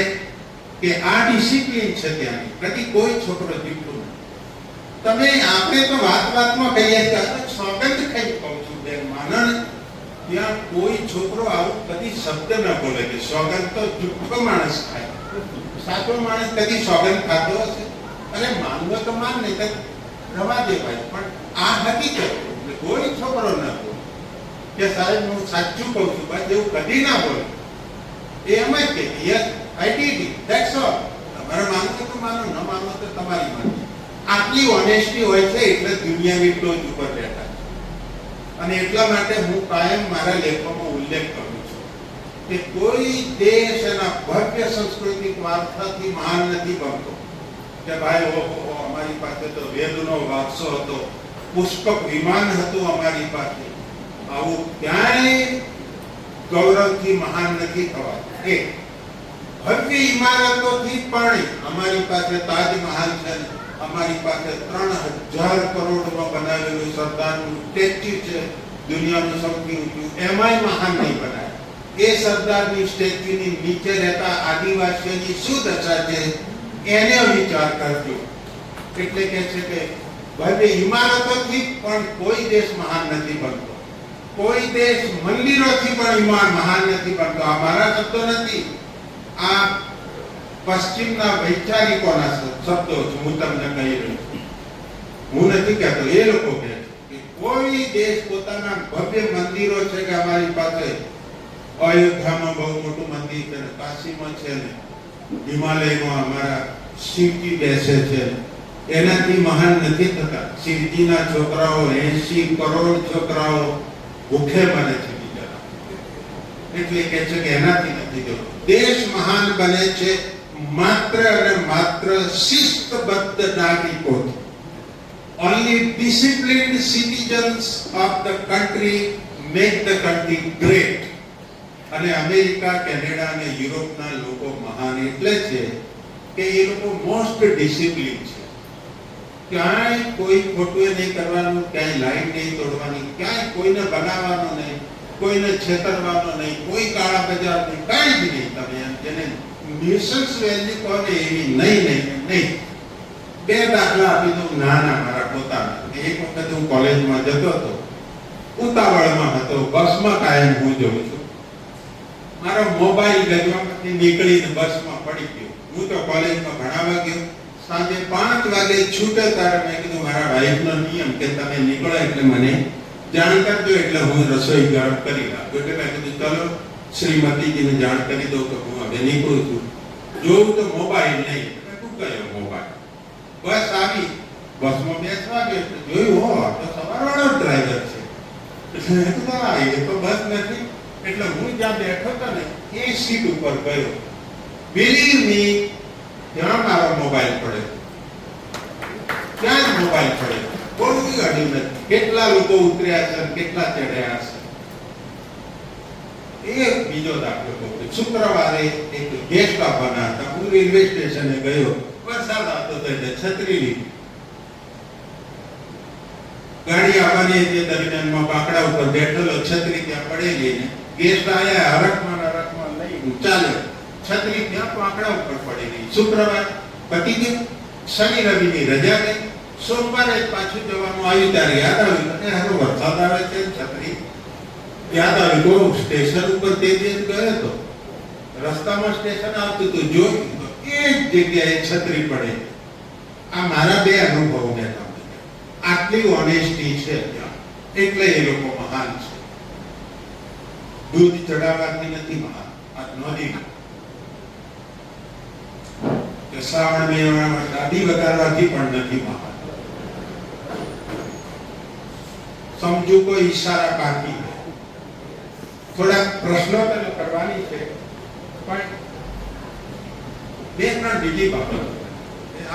કે આ ડિસિપ્લિન છે ત્યાંની. કદી કોઈ છોકરો જૂઠું નથી. તમે આપણે તો વાતમાં કહીએ કે સોગંદ ખાઈ કહું છું બેન માનણ, ત્યાં કોઈ છોકરો આવું કદી શબ્દ ન બોલે કે સોગંદ તો જુઠ્ઠો માણસ ખાય. સાચો માણસ કદી સોગંદ ખાતો હશે? અરે માનવો તો માન, નહીં તો રવા દે ભાઈ. પણ આ હકીકત કોઈ છોકરો ન બોલે કે સાહેબ હું સાચું કહું છું, બસ એવું કદી ના બોલે. એ એમ જ કે yes I did it, that's all. તમારે માનવું તો માનો, ન માનો તો તમારી માનો. આટલી ઓનેસ્ટી હોય છે એટલે દુનિયાની ટોચ ઉપર બેઠા છે. અને એટલા માટે હું કાયમ મારા લેખોમાં ઉલ્લેખ કરું છું કે કોઈ દેશ એના ભવ્ય સાંસ્કૃતિક વારસાથી મહાન નથી બનતો. કે ભાઈ ઓહો અમારી પાસે તો વેદનો વારસો હતો, પુષ્પક વિમાન હતું અમારી પાસે, આવું ક્યાંય ગૌરવથી મહાન નથી થવાતું. એ ભવ્ય ઇમારતોથી પણ અમારી પાસે તાજમહાલ છે, અમારી પાસે 3000 કરોડમાં બનાવેલું સરદારનું સ્ટેચ્યુ છે, દુનિયાનું સૌથી ઊંચું, એમાંય મહાન નહીં બનાય. એ સરદારની સ્ટેચ્યુની નીચે રહેતા આદિવાસીઓની શું દશા છે એને વિચાર કરજો. એટલે કે છે કે ભવ્ય ઇમારતોથી પણ કોઈ દેશ મહાન નથી બનતો, કોઈ દેશ મંદિરોથી પણ મહાન નથી બનતો. આ મારા શબ્દો નથી, આ પશ્ચિમના વૈચારિકોના શબ્દો છે. હું તમને કહી રહ્યો છું, હું નથી કહેતો, એ લોકો કહે છે કે કોઈ દેશ પોતાના ભવ્ય મંદિરો છે કે અમારી પાસે અયોધ્યામાં બહુ મોટું મંદિર છે, કાશીમાં છે ને હિમાલયમાં અમારા શિવજી બેસે છે, એનાથી મહાન નથી થતા. શિવજીના છોકરાઓ 80 કરોડ છોકરાઓ ભૂખે મરે છે બીજા. એટલે કે છે કે એનાથી નથી થતું. દેશ મહાન બને છે માત્ર અને માત્ર શિસ્તબદ્ધ નાગરિકોથી. Only disciplined citizens of the country make the country great. અને અમેરિકા, કેનેડા અને યુરોપના લોકો મહાન એટલે છે કે એ લોકો મોસ્ટ ડિસિપ્લિન છે. ક્યાંય કોઈ ખોટું નહીં કરવાનું, ક્યાંય લાઈન નહીં તોડવાની, ક્યાંય કોઈને બનાવવાનું નહીં, કોઈને છેતરવાનો નહીં, કોઈ કાળા બજાર નહીં, કાંઈ જ નહીં. તમે જેને ન્યુસન્સ વેલ્યુ કહો ને એવી નહીં. બે દાખલા આપી દઉં નાના મારા પોતાના. એક વખત હું કોલેજમાં જતો હતો, ઉતાવળમાં હતો, બસમાં કાયમ હું જોઉં છું, મારો મોબાઈલ ગજવામાંથી નીકળીને બસમાં પડી ગયો. હું તો કોલેજમાં ભણાવવા ગયો. સાંજે 5 વાગે છૂટે ત્યારે મેં કીધું મારા વાઈફનો નિયમ કે તમે નીકળો એટલે મને જાણ કરજો, એટલે હું રસોઈ ગરમ કરી નાખું. એટલે મેં કીધું ચલો શ્રીમતીજીને જાણ કરી દઉં કે હું હવે નીકળું છું. જોઉં તો મોબાઈલ નહીં. શું કર્યો મોબાઈલ? બસ આવી, બસમાં બેસવા ગયો એટલે જોયું હો તો સવારવાળો ડ્રાઈવર છે. એટલે એ તો બસ નથી. એટલે હું જ્યાં બેઠો હતો ને એ સીટ ઉપર ગયો. બિલીવ મી, ત્યાં મારો મોબાઈલ પડ્યો, ત્યાં જ મોબાઈલ પડ્યો. કોઈ ગાડી નથી. કેટલા લોકો ઉતર્યા છે, કેટલા ચડ્યા છે. એક બીજો દાખલો કહું. શુક્રવારે એક ગેસ્ટ આવવાના હતા. હું રેલવે સ્ટેશને ગયો. વરસાદ આવતો હતો એટલે છત્રી લીધી. ગાડી આવવાની તે દરમિયાનમાં બાકડા ઉપર બેઠેલો, છત્રી ત્યાં પડેલી ને ગેસ્ટ આયા, હરખમાં લઈ ચાલ્યો. છત્રી ત્યાં બાકડા ઉપર પડેલી. શુક્રવાર પતી ગયું. શનિ રવિની રજા ગઈ. સોમવારે પાછું જવાનું આવ્યું ત્યારે યાદ આવ્યું કે હારો વરસાદ આવે છે, છત્રી યાદ આવ્યું. તો સ્ટેશન ઉપર તે દિવસ ગયો હતો, રસ્તામાં સ્ટેશન આવતું હતું, જોયું તો એ જ જગ્યાએ છત્રી પડે. આ મારા બે અનુભવો મેં તમને. આટલી ઓનેસ્ટી છે ત્યાં, એટલે એ લોકો મહાન છે. દૂધ ચડાવવાથી નથી મહાન, આ નદી કે શ્રાવણ મહિનામાં દાઢી વધારવાથી પણ નથી મહાન. સમજુ કોઈ ઈશારા બાકી છે. થોડા પ્રશ્નો તને કરવાની છે, પણ બે ત્રણ બીજી બાબતો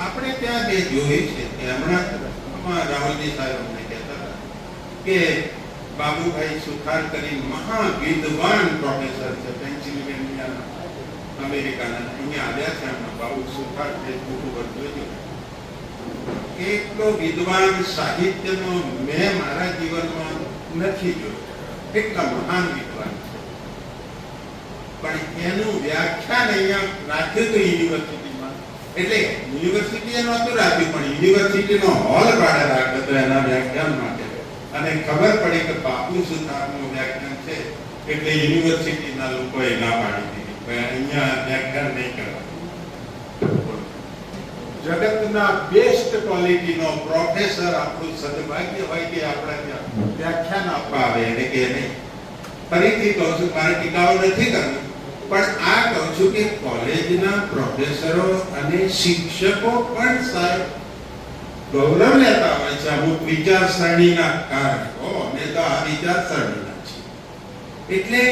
આપણે ત્યાં બે જોઈ છે કે હમણાં રાહુલજી સાહેબ અમને કહેતા હતા કે બાબુભાઈ સુથાર કરીને મહાવિદ્વાન પ્રોફેસર છે, પેન્સિલ્વેનિયાના, અમેરિકાના. અહીંયા આવ્યા છે હમણાં. બાબુ સુથાર ફેસબુક ઉપર જોજો. એટલો વિદ્વાન સાહિત્યનો મેં મારા જીવનમાં નથી જોયો. એટલા મહાન વિદ્વાન છે. પણ એનું વ્યાખ્યાન અહીંયા રાખ્યું હતું યુનિવર્સિટીમાં. એટલે યુનિવર્સિટીએ નહોતું રાખ્યું, પણ યુનિવર્સિટીનો હોલ ભાડે રાખ્યો હતો એના વ્યાખ્યાન માટે. અને ખબર પડી કે બાપુ સુથારનું વ્યાખ્યાન છે, એટલે યુનિવર્સિટીના લોકોએ ના પાડી દીધી કે અહીંયા વ્યાખ્યાન નહીં કરવાનું. જગતના બેસ્ટ ક્વોલિટીનો પ્રોફેસર આપણું સદભાગ્ય હોય કે આપણા ત્યાં વ્યાખ્યાન આપવા આવે એટલે કે નહીં. ફરીથી કહું છું, મારે ટીકાઓ નથી કરવી, પણ આ કહું છું કે કોલેજના પ્રોફેસરો અને શિક્ષકો પણ સાહેબ ગૌરવ લેતા હોય છે અમુક વિચારસરણીના કારણે. અમે તો આ વિચારસરણીના છે. એટલે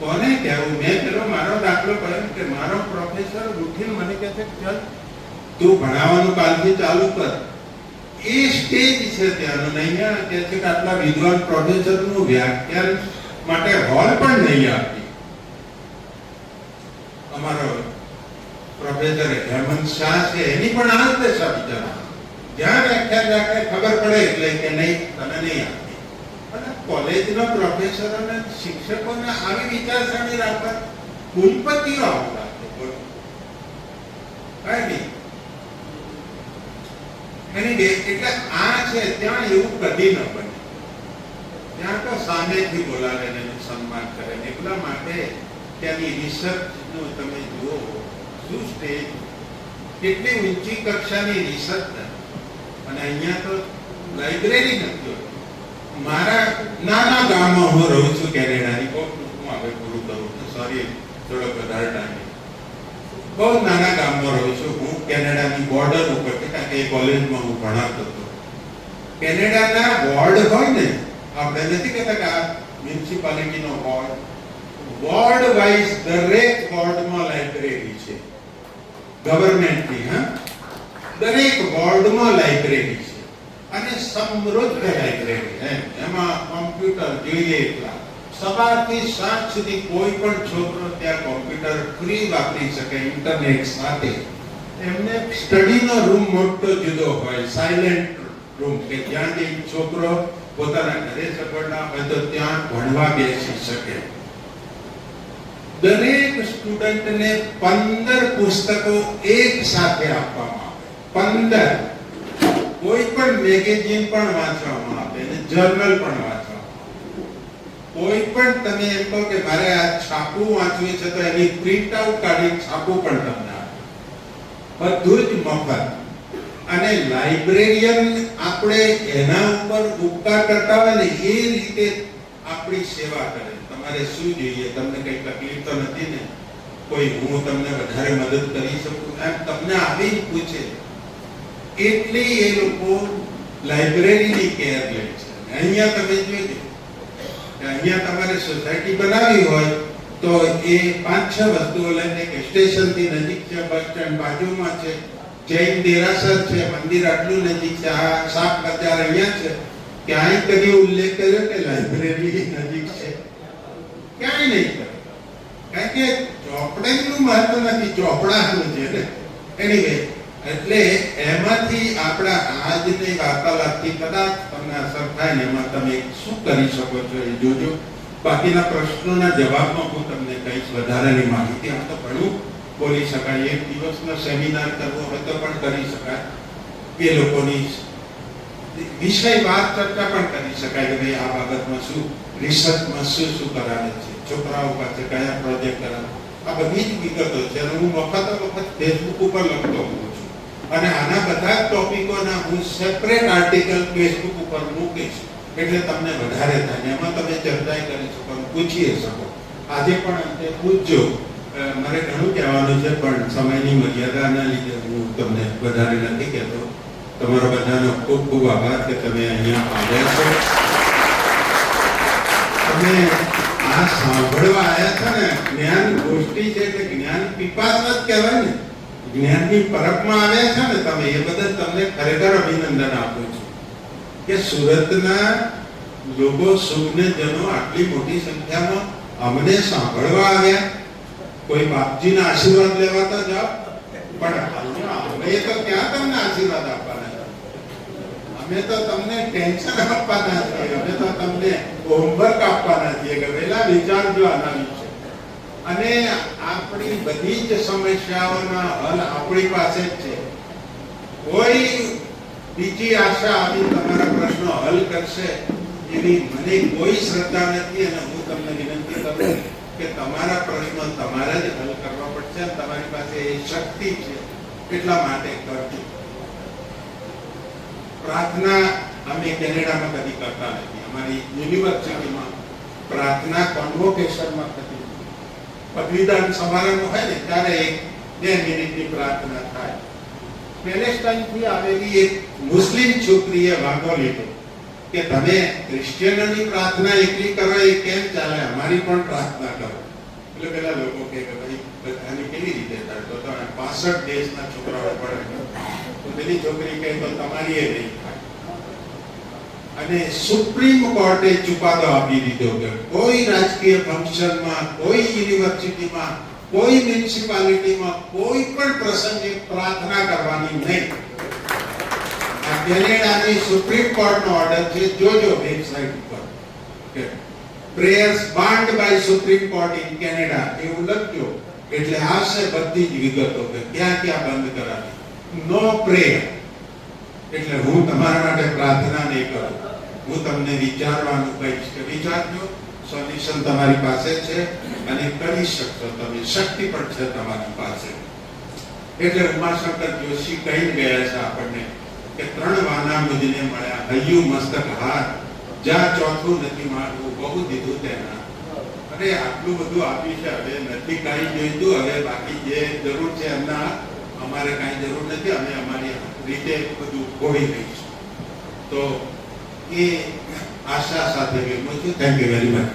કોને કહેવું? મેં પેલો મારો દાખલો કર્યો કે મારો પ્રોફેસર ઉઠીને મને કહે છે ચલ તું ભણાવવાનું કાલથી ચાલુ કર. એ સ્ટેજ છે ત્યાંનો. અહીંયા કહે છે કે આટલા વિદ્વાન પ્રોફેસરનું વ્યાખ્યાન માટે હોલ પણ નહીં આપી. અમારો પ્રોફેસર હેમંત શાહ છે, એની પણ આ જ દશા બિચારા. જ્યાં વ્યાખ્યાન રાખે ખબર પડે એટલે કે નહીં, તને નહીં આપી. અને કોલેજના પ્રોફેસર અને શિક્ષકોને આવી વિચારસરણી રાખવા, કુલપતિઓ આવું રાખે કઈ નહીં. એટલે આ છે ત્યાં એવું કદી ન બને. ત્યાં તો સામેથી બોલાવે ને સન્માન કરે. એટલા માટે ત્યાંની રિસર્ચનું તમે જુઓ શું સ્ટેજ, કેટલી ઊંચી કક્ષાની રિસર્ચ. અને અહીંયા તો લાઇબ્રેરી નથી. મારા નાના ગામમાં હું રહું છું કેનેડાની. હું હવે પૂરું કરું છું, સોરી થોડો વધારે ટાઈમ. બહુ નાના ગામમાં રહું છું હું, કેનેડાની બોર્ડર ઉપર. કારણ કે કોલેજમાં હું ભણાવતો હતો. કેનેડાના વોર્ડ હોય ને, આપણે નથી કહેતા કે આ મ્યુનિસિપાલિટીનો વોર્ડ, વોર્ડ વાઇઝ દરેક વોર્ડમાં લાઇબ્રેરી છે ગવર્મેન્ટની. હા, દરેક વોર્ડમાં લાઇબ્રેરી છે અને સમૃદ્ધ લાઇબ્રેરી. એમાં કોમ્પ્યુટર જોઈએ એટલા. સવારથી સાંજ સુધી કોઈ પણ છોકરો ત્યાં કોમ્પ્યુટર ફ્રી વાપરી શકે ઇન્ટરનેટ સાથે. એમને સ્ટડીનો રૂમ મોટો જુદો હોય, સાયલેન્ટ રૂમ, કે જ્યાં જે છોકરો પોતાના ઘરે સગવડના હોય તો ત્યાં ભણવા બેસી શકે. દરેક સ્ટુડન્ટને 15 પુસ્તકો એક સાથે આપવામાં આવે. 15. કોઈ પણ મેગેઝિન પણ વાંચવામાં આવે અને જર્નલ પણ વાંચવામાં આવે. કોઈ પણ તમે એમ કહો કે મારે આ છાપું વાંચવું છે તો એની પ્રિન્ટ આઉટ કાઢી છાપું પણ તમને આપે. બધું જ મફત. અને લાઇબ્રેરિયન આપણે એના ઉપર ઉપકાર કરતા હોય ને એ રીતે આપણી સેવા કરે. તમારે શું જોઈએ? તમને કઈ તકલીફ તો નથી ને? કોઈ હું તમને વધારે મદદ કરી શકું એમ તમને આવીને પૂછે. એટલી એ લોકો લાઇબ્રેરીની કેર લે છે. અહીંયા તમે જોજો, અહીંયા તમારે સોસાયટી બનાવી હોય તો એ 5-6 વસ્તુઓ લઈને કે સ્ટેશનથી નજીક છે, બસ સ્ટેન્ડ બાજુમાં છે, જૈન દેરાસર છે, મંદિર આટલું નજીક છે, આ શાક બજાર અહીંયા છે, ક્યાંય કદી ઉલ્લેખ કર્યો કે લાઇબ્રેરી નજીક છે? ક્યાંય નહીં કર્યો. કારણ કે ચોપડાનું મહત્વ નથી, ચોપડાનું છે ને. એનીવે, એટલે એમાંથી આપણા આજની વાર્તાલાપથી કદાચ તમને અસર થાય ને એમાં તમે શું કરી શકો છો એ જોજો. બાકીના પ્રશ્નોના જવાબમાં હું તમને કહીશ વધારાની માહિતી. આમ તો ઘણું બોલી શકાય, એક દિવસનો સેમિનાર કરવો હોય તો પણ કરી શકાય, એ લોકોની વિષયવાર ચર્ચા પણ કરી શકાય કે ભાઈ આ બાબતમાં શું રિસર્ચમાં શું શું કરાવે છે, છોકરાઓ પાસે કયા પ્રોજેક્ટ કરાવે, આ બધી જ વિગતો છે. અને હું વખત ફેસબુક ઉપર લખતો હોઉં છું અને આના બધા ટોપિકોના હું સેપરેટ આર્ટિકલ ફેસબુક ઉપર મૂકીશ, એટલે તમને વધારે થાય. એમાં તમે ચર્ચા કરી શકો, પૂછી શકો. આજે પણ અંતે પૂછજો. મારે ઘણું કહેવાનું છે પણ સમયની મર્યાદાના લીધે હું તમને વધારે નથી કહેતો. તમારો બધાનો ખૂબ ખૂબ આભાર કે તમે અહીંયા આવ્યા છો. તમે આ સાંભળવા આવ્યા છો ને, જ્ઞાન ગોષ્ઠી છે એટલે જ્ઞાન પીપાસ જ કહેવાય ને. જ્ઞાનની પરબમાં આવ્યા છો ને તમે, એ બદલ તમને ખરેખર અભિનંદન આપું છું કે સુરતના લોકો, સુજ્ઞજનો આટલી મોટી સંખ્યામાં અમને સાંભળવા આવ્યા. કોઈ બાપજીના આશીર્વાદ લેવા તો જાઓ, પણ અમે તો ક્યાં તમને આશીર્વાદ આપવાના? અમે તો તમને ટેન્શન આપવાના છીએ, અમે તો તમને હોમવર્ક આપવાના છીએ કે પહેલા વિચારજો આના વિશે. અને આપણી બધી જ સમસ્યાઓના હલ આપણી પાસે જ છે. કોઈ બીજી આશા આવી તમારા પ્રશ્નો હલ કરશે એવી મને કોઈ શ્રદ્ધા નથી. અને હું તમને વિનંતી કરું કે તમારા પ્રશ્નો તમારે જ હલ કરવા પડશે. તમારી પાસે એ શક્તિ છે, એટલા માટે કરજો. પ્રાર્થના અમે કેનેડામાં કદી કરતા નથી. અમારી યુનિવર્સિટીમાં પ્રાર્થના કોન્વોકેશનમાં થતી. પદવીદાન સમારંભ હોય ને ત્યારે 2 મિનિટની પ્રાર્થના થાય. પેલેસ્ટાઈનથી આવેલી એક મુસ્લિમ છોકરીએ વાંધો લીધો કે તમે ક્રિશ્ચિયનોની પ્રાર્થના એકલી કરો એ કેમ ચાલે, અમારી પણ પ્રાર્થના કરો. એટલે પેલા લોકો કે ભાઈ બધાની કેવી રીતે થાય? તો 65 દેશના છોકરાઓ પડે. તો પેલી છોકરી કહે તો તમારી એ નહીં થાય. અને સુપ્રીમ કોર્ટે ચુકાદો આપી દીધો કે કોઈ રાજકીય ફંક્શનમાં, કોઈ યુનિવર્સિટીમાં, કોઈ મ્યુનિસિપાલિટીમાં કોઈ પણ પ્રસંગે પ્રાર્થના કરવાની નહીં. આ કેનેડાની સુપ્રીમ કોર્ટનો ઓર્ડર છે. જોજો વેબસાઇટ ઉપર કે prayers banned by supreme court in Canada એવું લખજો એટલે આવશે બધી જ વિગતો કે ક્યાં ક્યાં બંધ કરાવી. નો પ્રેયર. એટલે હું તમારા માટે પ્રાર્થના નહીં કરું, હું તમને વિચારવાનું કહીશ કે વિચારજો. સોલ્યુશન તમારી પાસે છે અને કરી શકશો તમે, શક્તિ પણ છે તમારી પાસે. એટલે ઉમાશંકર જોશી કહી ગયા છે આપણને કે 3 વાના મુજને મળ્યા, હૈયું મસ્તક હાથ, જ્યાં ચોથું નથી મારવું, બહુ દીધું તેના. અરે આટલું બધું આપ્યું છે, હવે નથી કાંઈ જોઈતું. હવે બાકી જે જરૂર છે એમના અમારે કાંઈ જરૂર નથી. અમે અમારી રીતે બધું ખોઈ લઈશું. તો એ આશા સાથે વિરમું છું. Thank you very much.